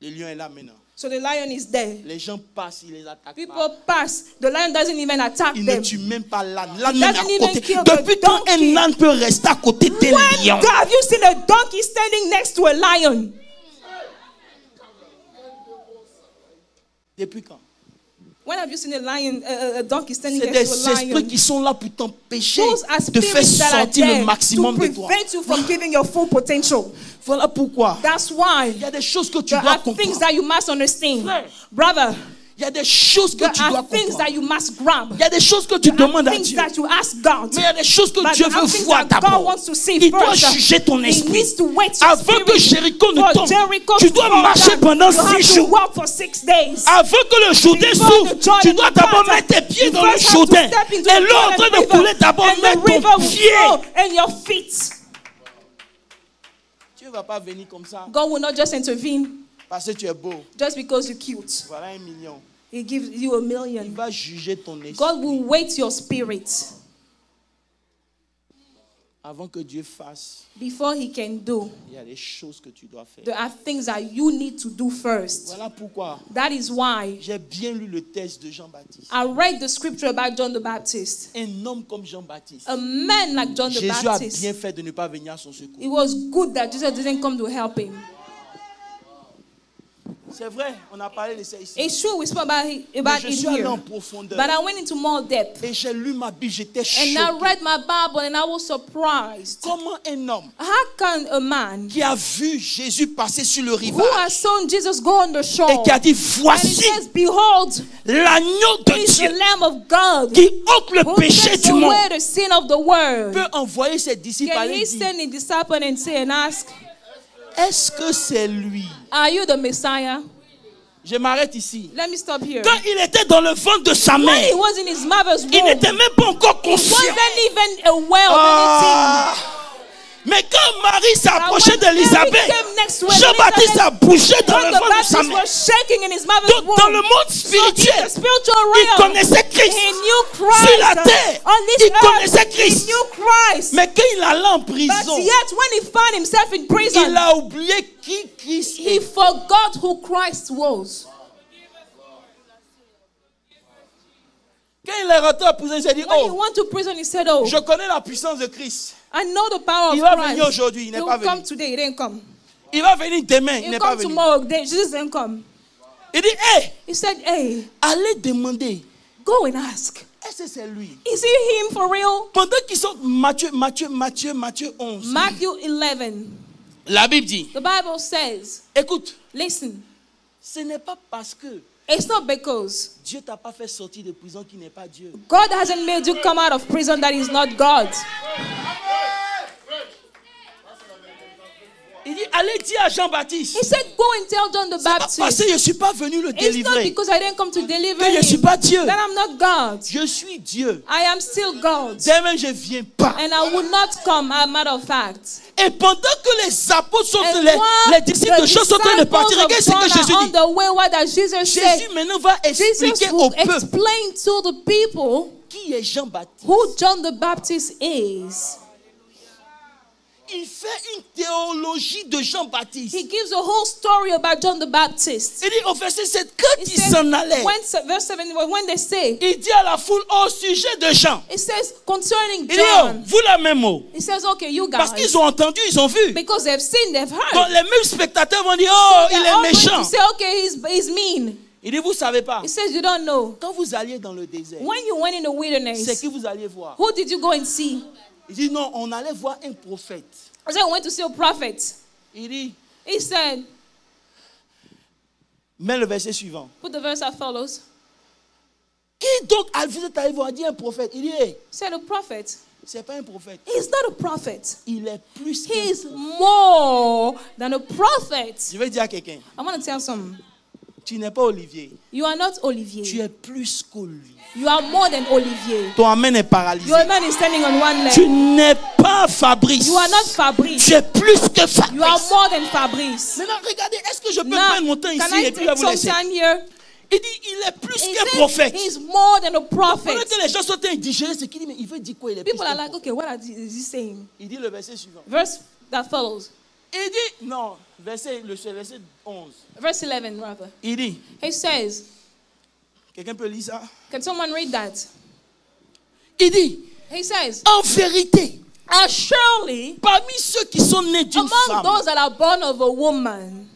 Le lion est là maintenant. So the lion is there. Les gens passent, ils les attaquent People pas. pass. The lion doesn't even attack Ils ne them. tuent même pas l'âne. L'âne It même doesn't est à even côté. kill the Depuis quand donkey. un âne peut rester à côté d'un When lion? have you seen a donkey standing next to a lion? Depuis quand? When have you seen a lion, a donkey standing C'est next des to a esprits lion? qui sont là pour t'empêcher Those are de faire spirits that are sortir le there maximum to de toi. prevent you from giving your full potential. Voilà pourquoi That's why il y a des choses que tu there dois are things comprendre. that you must understand. Frère. Brother, Il y a des choses que there tu dois are things comprendre. that you must grab. Il y a des choses que tu There are demandes à things Dieu. that you ask God. Mais il y a des choses que But Dieu there are veut things voir that God d'abord. wants to see Il doit first. juger ton He esprit. needs to wait your Avant que spirit. Jéricho ne For tombe, Jericho tu to dois fall marcher down. pendant You have 6 to jours. walk for 6 days. Avant que le Jourdain Before s'ouvre, the Jordan tu dois d'abord parts, mettre tes pieds you dans le first have to Jourdain. step into Et the l'eau en Jordan train de River, couler, d'abord and the mettre river ton will pied. flow and your feet. Tu ne vas pas venir comme ça God will not just intervene parce que tu es beau. just because you're cute. Voilà 1 million. He gives you a Il million. va juger ton esprit God will wait your spirit avant que Dieu fasse. before he can do. Il y a des choses que tu dois faire. There are things that you need to do first. Voilà pourquoi That is why j'ai bien lu le texte de Jean-Baptiste. I read the scripture about John the Baptist. Un homme comme Jean-Baptiste. A man like John the Jésus a Baptist. bien fait de ne pas venir à son secours. It was good that Jesus didn't come to help him. C'est vrai, on a parlé de ça ici. It's true, we spoke about Mais it je suis allé en here. profondeur. But I went into more depth. Et j'ai lu ma Bible, j'étais And I choqué. read my Bible and I was surprised. Comment un homme How can a man qui a vu Jésus passer sur le who rivage has seen Jesus go on the shore et qui a dit and he voici says, behold, l'agneau de is the Dieu Lamb of God qui ôte le who péché takes du monde away the sin of the world. peut envoyer ses disciples Can aller he dire send his disciple and say and ask, est-ce que c'est lui? are you the Messiah? Je m'arrête ici. Let me stop here. Quand il était dans le ventre de sa When he mère, was in his mother's il womb, n'était même pas encore he conscient. wasn't even aware of Ah. Mais quand Marie s'approchait d'Élisabeth, Jean-Baptiste a bougé dans le anything. John the ventre de sa Baptist mère. was shaking in his mother's Donc, dans le womb. monde So in spirituel, the spiritual il realm, connaissait Christ. he knew Christ. Sur la terre, On this il earth, connaissait he Christ. knew Christ. Mais quand il allait en But prison, yet, when he found himself in il prison, a oublié qui Christ he est. forgot who Christ was. Quand il est rentré en prison, il s'est dit, When he oh, went to prison, he said, oh, je connais la puissance de Christ. I know the power Il of va venir Christ. aujourd'hui, il n'est He pas will come venu. today, he didn't come. Il va venir demain, il He'll n'est pas come venu. tomorrow, Jesus didn't come. Il dit, hé, He said, hey, allez demander, go and ask. est-ce que c'est lui? Is he him for real? Pendant qu'ils sont Matthieu 11. Matthew 11. La Bible dit, The Bible says, écoute, listen, ce n'est pas parce que it's not because Dieu t'a pas fait sortir de prison qu'il n'est pas Dieu. God hasn't made you come out of prison that is not God. Il dit, allez dire à Jean-Baptiste, He said, go and tell John the c'est pas parce Baptist. que je ne suis pas venu le It's not délivrer because I didn't come to deliver que je ne suis him pas Dieu. that I'm not God. Je suis Dieu. I am still God. Demain, je ne viens pas. And I will not come, as a matter of fact. Et pendant que les apôtres sont, And les while disciples de Jean sont en train de partir, disciples regarde of ce que John Jésus are on dit. the way, what does Jesus say? Jésus maintenant va expliquer Jesus au will peuple explain to the people qui est Jean-Baptiste. who John the Baptist is. Il fait une théologie de Jean-Baptiste. He gives a whole story about John the Baptist. Il dit au verset 7, quand He il says, s'en allait, verse 7, when they say, il dit à la foule au sujet de Jean. it says concerning Il dit, oh, John, vous la même mot. he says, okay, you Parce guys, qu'ils ont entendu, ils ont vu. because they've seen, they've heard. Donc les mêmes spectateurs vont dire, oh, They're il all est going méchant. to say, okay, he's mean. Il dit, vous ne savez pas. He says, you don't know. Quand vous alliez dans le désert, When you went in the c'est wilderness, qui vous alliez voir. who did you go and see? Il dit, non, on allait voir un prophète. I said, I went to see a prophet. Il dit, He said, Mets le verset suivant. Put the verse that follows. Qui donc a vu cet arrivé? On dit un prophète. Il dit, hey, Said a prophet. c'est pas un prophète. He's not a prophet. Il est plus qu'un He's prophète. more than a prophet. Je vais dire à quelqu'un, I want to tell something. tu n'es pas Olivier. You are not Tu Olivier. es plus qu'Olivier. You are more than Olivier. Ton amen est paralysé. Your man is standing on one Tu leg. n'es pas Fabrice. You are not Fabrice. Tu es plus que Fabrice. You are more than Fabrice. Maintenant, regardez, est-ce que je peux Now, prendre mon temps can ici I et puis là take vous some laisser? time here? Il dit, il est plus He qu'un says prophète. he's more than a prophet. Pendant que les gens sont en train de digérer ce qu'il dit, mais il veut dire quoi? Il est plus People qu'un are like, prophète. okay, what is he saying? Il dit le verset suivant. Verse that follows. Il dit, non, verset 11. Verse 11, rather. Il dit, He says, quelqu'un peut lire ça? can someone read that? Il dit, He says, en vérité, and surely parmi ceux qui sont nés d'une among femme, those that are born of a woman.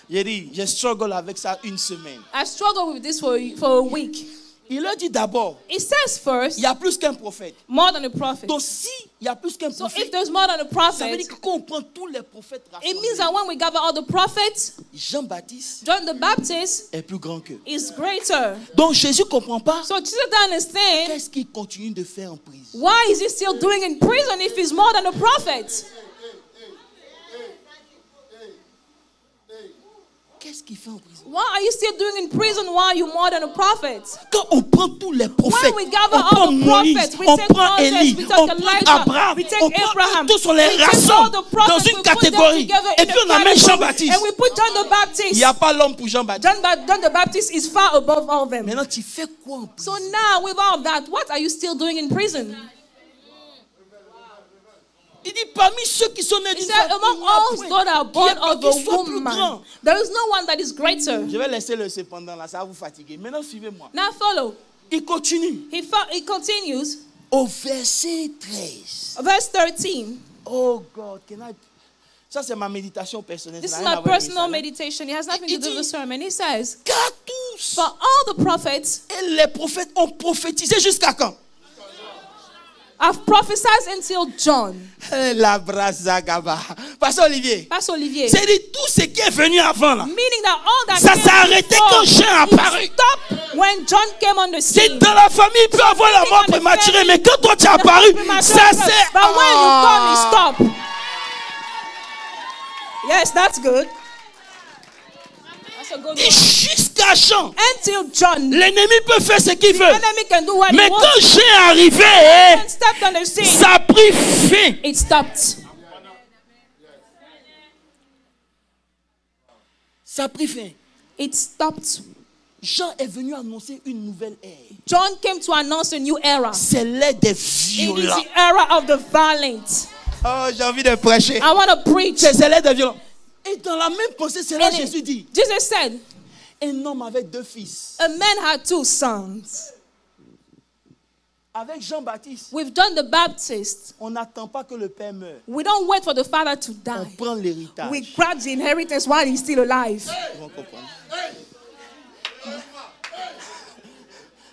j'ai dit, j'ai struggle avec ça une semaine. I struggled with this for a week. Il a dit d'abord, It says first, il y a plus qu'un prophète. more than a prophet. Donc si il y a plus qu'un So if prophète, there's more than a ça veut prophet, dire que quand on prend tous les prophètes it means rassemblés, that when we gather all the prophets, Jean-Baptiste John the Baptist est plus grand qu'eux. is greater. Donc Jésus ne comprend pas So Jesus doesn't understand, qu'est-ce qu'il continue de faire en prison. why is he still doing in prison if he's more than a prophet? Qu'est-ce qu'il fait en prison? Why are you still doing in prison while you're more than a prophet? Quand on prend tous les prophètes, When we gather on all prend the Moïse, prophets, we on take prend Moses, Élie, we on take prend Elijah, Abraham, we take on prend Abraham, tous, on les we take all rassemble the prophets, dans we une put them catégorie. together Et in puis a on amène category, Jean-Baptiste. and we put John the Il Baptist. n'y a pas l'homme pour Jean-Baptiste. John the Baptist is far above all of them. Maintenant, tu fais quoi en prison? So now, with all that, what are you still doing in prison? Il dit parmi ceux qui sont nés He d'une said, femme, among il n'y a all point that are qui born est pas of qui a soit plus woman, grand. there is no one that is greater. Je vais laisser le cependant là, ça va vous fatiguer. Maintenant, suivez-moi. Now follow. Il continue. He continues. Au verset 13. Verse 13. Oh God, ça c'est ma méditation personnelle. This Ça is n'a rien my à voir avec personal ça, là. meditation. It has nothing to do with the sermon. He says, Car tous for all the prophets et les prophètes ont prophétisé jusqu'à quand? have prophesied until John. La Brazagaba. Pasteur Olivier. Pastor Olivier. C'est-à-dire tout ce qui est venu avant là. Meaning that all that Ça came s'est arrêté before, quand Jean est apparu. it stopped when John came on the C'est scene. dans la famille, il peut avoir la mort prématurée, mais quand toi tu es apparu, ça c'est. But when you come, it stopped. Yes, that's good. That's a good Et one. jusqu'à Jean, Until John, l'ennemi peut faire ce qu'il the veut. enemy can do what Mais he quand wants. Jean est arrivé, And stepped on the scene, ça a pris fin. it stopped. Ça a pris fin. It stopped. Jean est venu annoncer une nouvelle ère. John came to announce a new era. C'est l'ère des It is violents. the era of the violent. Oh, j'ai envie de prêcher. I want to preach. C'est l'ère des violents. Et dans la même pensée, c'est là And Jésus dit, Jesus said, un homme avec 2 fils. a man had 2 sons. Avec Jean-Baptiste, With John the Baptist, on n'attend pas que le père meure. we don't wait for the father to On die. prend l'héritage. We grab the inheritance while he's still alive. Ils vont comprendre.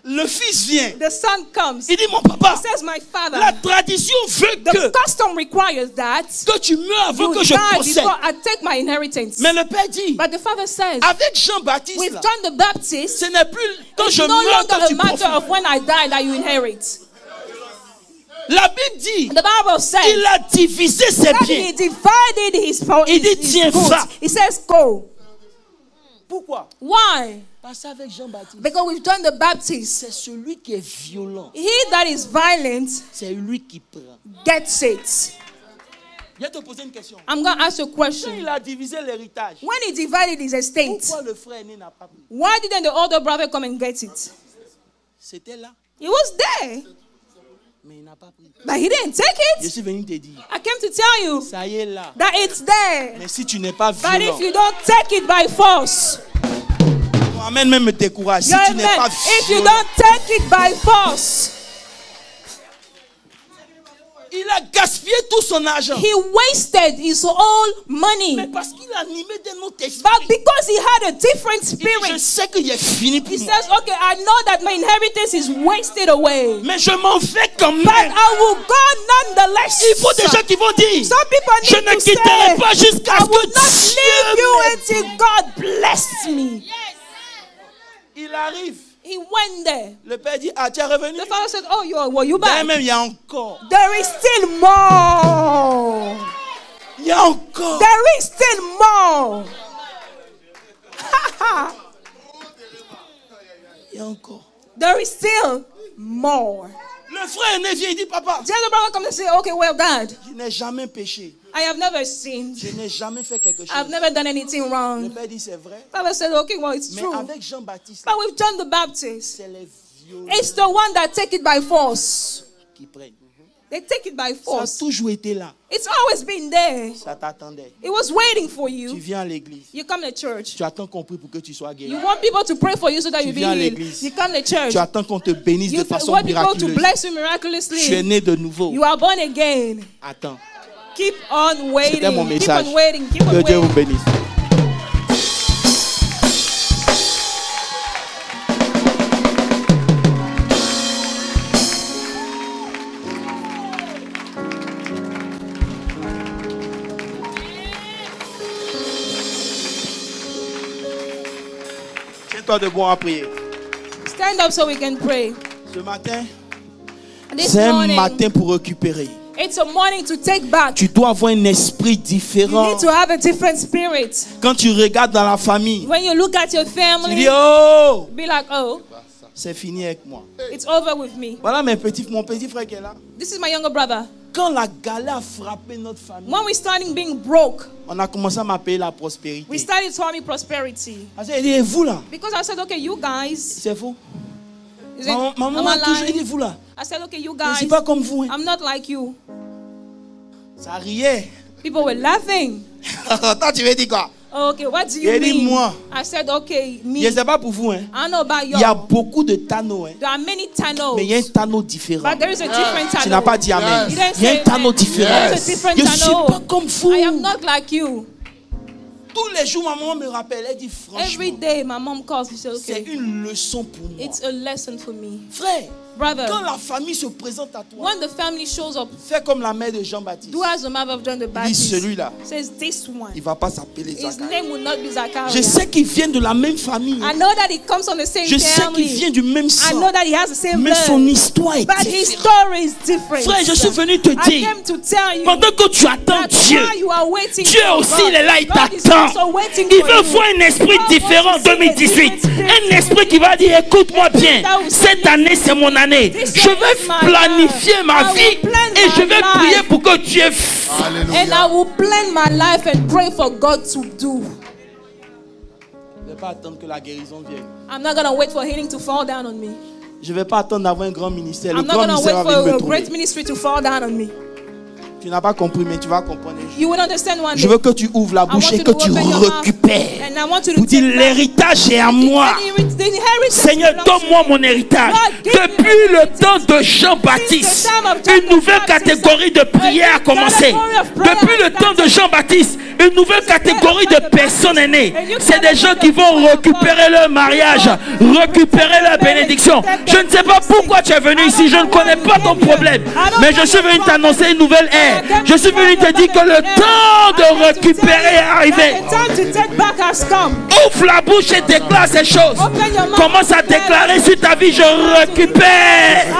Le fils vient. The son comes. Il dit, mon papa, He says, my father, la tradition veut the custom requires that que tu meurs avant you que je die possède. before I take my inheritance. Mais le père dit, But the father says, avec Jean-Baptiste, with là, John the Baptist, ce n'est plus quand it's je no meurs longer que a tu matter profites. of when I die that you inherit. La Bible dit, The Bible says il a divisé ses that biens. he divided his Il dit, tiens, goods. va. He says, go. Pourquoi? Why? Parce qu'avec Jean-Baptiste, Because with John the Baptist, c'est celui qui est violent. he that is violent C'est lui qui prend. gets it. Je vais te poser une question. I'm going to ask you a Quand question. il a divisé l'héritage, When he divided his estate, pourquoi le frère aîné n'a pas pris? why didn't the older brother come and get it? C'était là, He was there, mais il n'a pas pris. but he didn't take Je it. suis venu te dire, I came to tell you ça y est là. that it's there. Mais si tu n'es pas But violent, if you don't take it by force, ton amen même me décourage. Si you're tu n'es a pas man. If you violent, don't take it by force, il Il a gaspillé tout son argent. He wasted his whole money. Mais parce qu'il a animé d'un autre esprit. But because he had a different Il dit, spirit, je sais qu'il est fini pour he moi. says, okay, I know that my inheritance is wasted away. Mais je m'en vais quand But même. I will go nonetheless. Il faut des gens qui vont dire, Some people je need ne to quitterai say, pas jusqu'à I ce will que not leave Dieu you m'aide. until God bless me. Il arrive. He went there. Le père dit, ah, tu es revenu. The father said, oh, were you D'ailleurs, back? même, il y a encore. There is still more. Il y a encore. There is still more. Il y a encore. There is still more. Le frère aîné vient, il dit, papa, The other brother comes and say, okay, well, Dad, je n'ai jamais péché. I have never sinned. Je n'ai jamais fait quelque chose. I've never done anything Le wrong. père dit, c'est vrai. Father said, okay, well, it's Mais true. avec Jean-Baptiste, But with John the Baptist, c'est les violents it's the one that take it by force. qui prennent. They take it by Ça a force. toujours été là. It's always been there. Ça t'attendait. It was waiting for Tu you. viens à l'église. You come to church. Tu attends qu'on prie pour que tu sois guéri. You want people to pray for you so that Tu you be viens à healed. l'église. You come to church. Tu attends qu'on te bénisse You de façon want people to miraculeuse. bless you Tu es miraculously. né de nouveau. You are born again. Attends. Keep on waiting. C'était mon Keep message. on waiting. Keep on Que Dieu vous waiting. bénisse. Tiens-toi debout à prier. Stand up so we can pray. Ce matin, This c'est un morning, matin pour récupérer. it's a morning to take back. Tu dois avoir un esprit You différent. need to have a different spirit. Quand tu regardes dans la famille, When you look at your tu family, dis, oh, be like, oh, c'est fini avec moi. it's over with me. Voilà mon petit frère qui est là. This is my younger brother. Quand la galère a frappé notre famille, When we started being broke, on a commencé à m'appeler la prospérité. we started telling me prosperity. Parce qu'il dit, et vous là? Because I said, okay, you guys. C'est faux. Is it, Maman am I a toujours lying? dit, vous là? I said, okay, you Je ne suis guys. pas comme vous. Hein. I'm not like you. Ça riait. People were laughing. Toi, tu veux dire quoi? Okay, what do Il you dit, mean? moi. I said, okay, Je me. ne sais pas pour vous. Hein. I don't know about Il y a you. beaucoup de tanneaux. Hein. There are many tunnels. Mais il y a un tanneau différent. But there is a different Tu tunnel. n'as pas dit amen. You didn't Il y a say un tanneau amen. différent. There is a different Je ne suis tunnel. pas comme vous. I am not like you. Tous les jours, ma maman me rappelle. Elle dit Every franchement, day, my mom calls me. She says, c'est okay, une leçon pour moi. it's a lesson for me. Frère, Brother, quand la famille se présente à toi, when the family shows up, fais comme la mère de Jean-Baptiste. do as the mother of John the Dis Baptist. celui-là, Says this one. il ne va pas s'appeler His Zacharie. name will not be Zachariah. Je sais qu'il vient de la même famille. I know that he comes from the same Je sais qu'il family. vient du même I sang. know that he has the same Mais blood. son histoire est But his différente. story is different. Frère, je suis venu te I dire, came to tell you pendant que tu attends that Dieu, while you are waiting Dieu for aussi, God, il est là, il God is t'attend. also waiting Il for veut you. voir un esprit God différent wants to see a 2018. different spirit. Un esprit qui va dire, écoute-moi bien, cette année c'est mon année. Je vais planifier ma vie et je vais prier pour que Dieu fasse. And I will plan my life and pray for God to do. Je ne vais pas attendre que la guérison vienne. I'm not going to wait for healing to fall down on me. Je ne vais pas attendre d'avoir un grand ministère. Le I'm not grand going to ministère wait va venir me for a great trouver. ministry to fall down on me. Tu n'as pas compris, mais tu vas comprendre. You will understand one Je day. veux que tu ouvres la I bouche want et you que to tu open your mouth. récupères. And I want you to Pour dire, take back l'héritage est à moi. the inheritance Seigneur, belongs to donne-moi you. mon héritage. God, give me Depuis my le inheritance. temps de Jean-Baptiste, Since the time of John une nouvelle the Baptist, catégorie de prière a commencé. Depuis le temps de Jean-Baptiste, une nouvelle catégorie de personnes est née. C'est des gens qui vont récupérer leur mariage, récupérer leur bénédiction. Je ne sais pas pourquoi tu es venu ici, je ne connais pas ton problème. Mais je suis venu t'annoncer une nouvelle ère. Je suis venu te dire que le temps de récupérer est arrivé. The time to take back has come. Ouvre la bouche et déclare ces choses. Commence à déclarer sur ta vie, je récupère.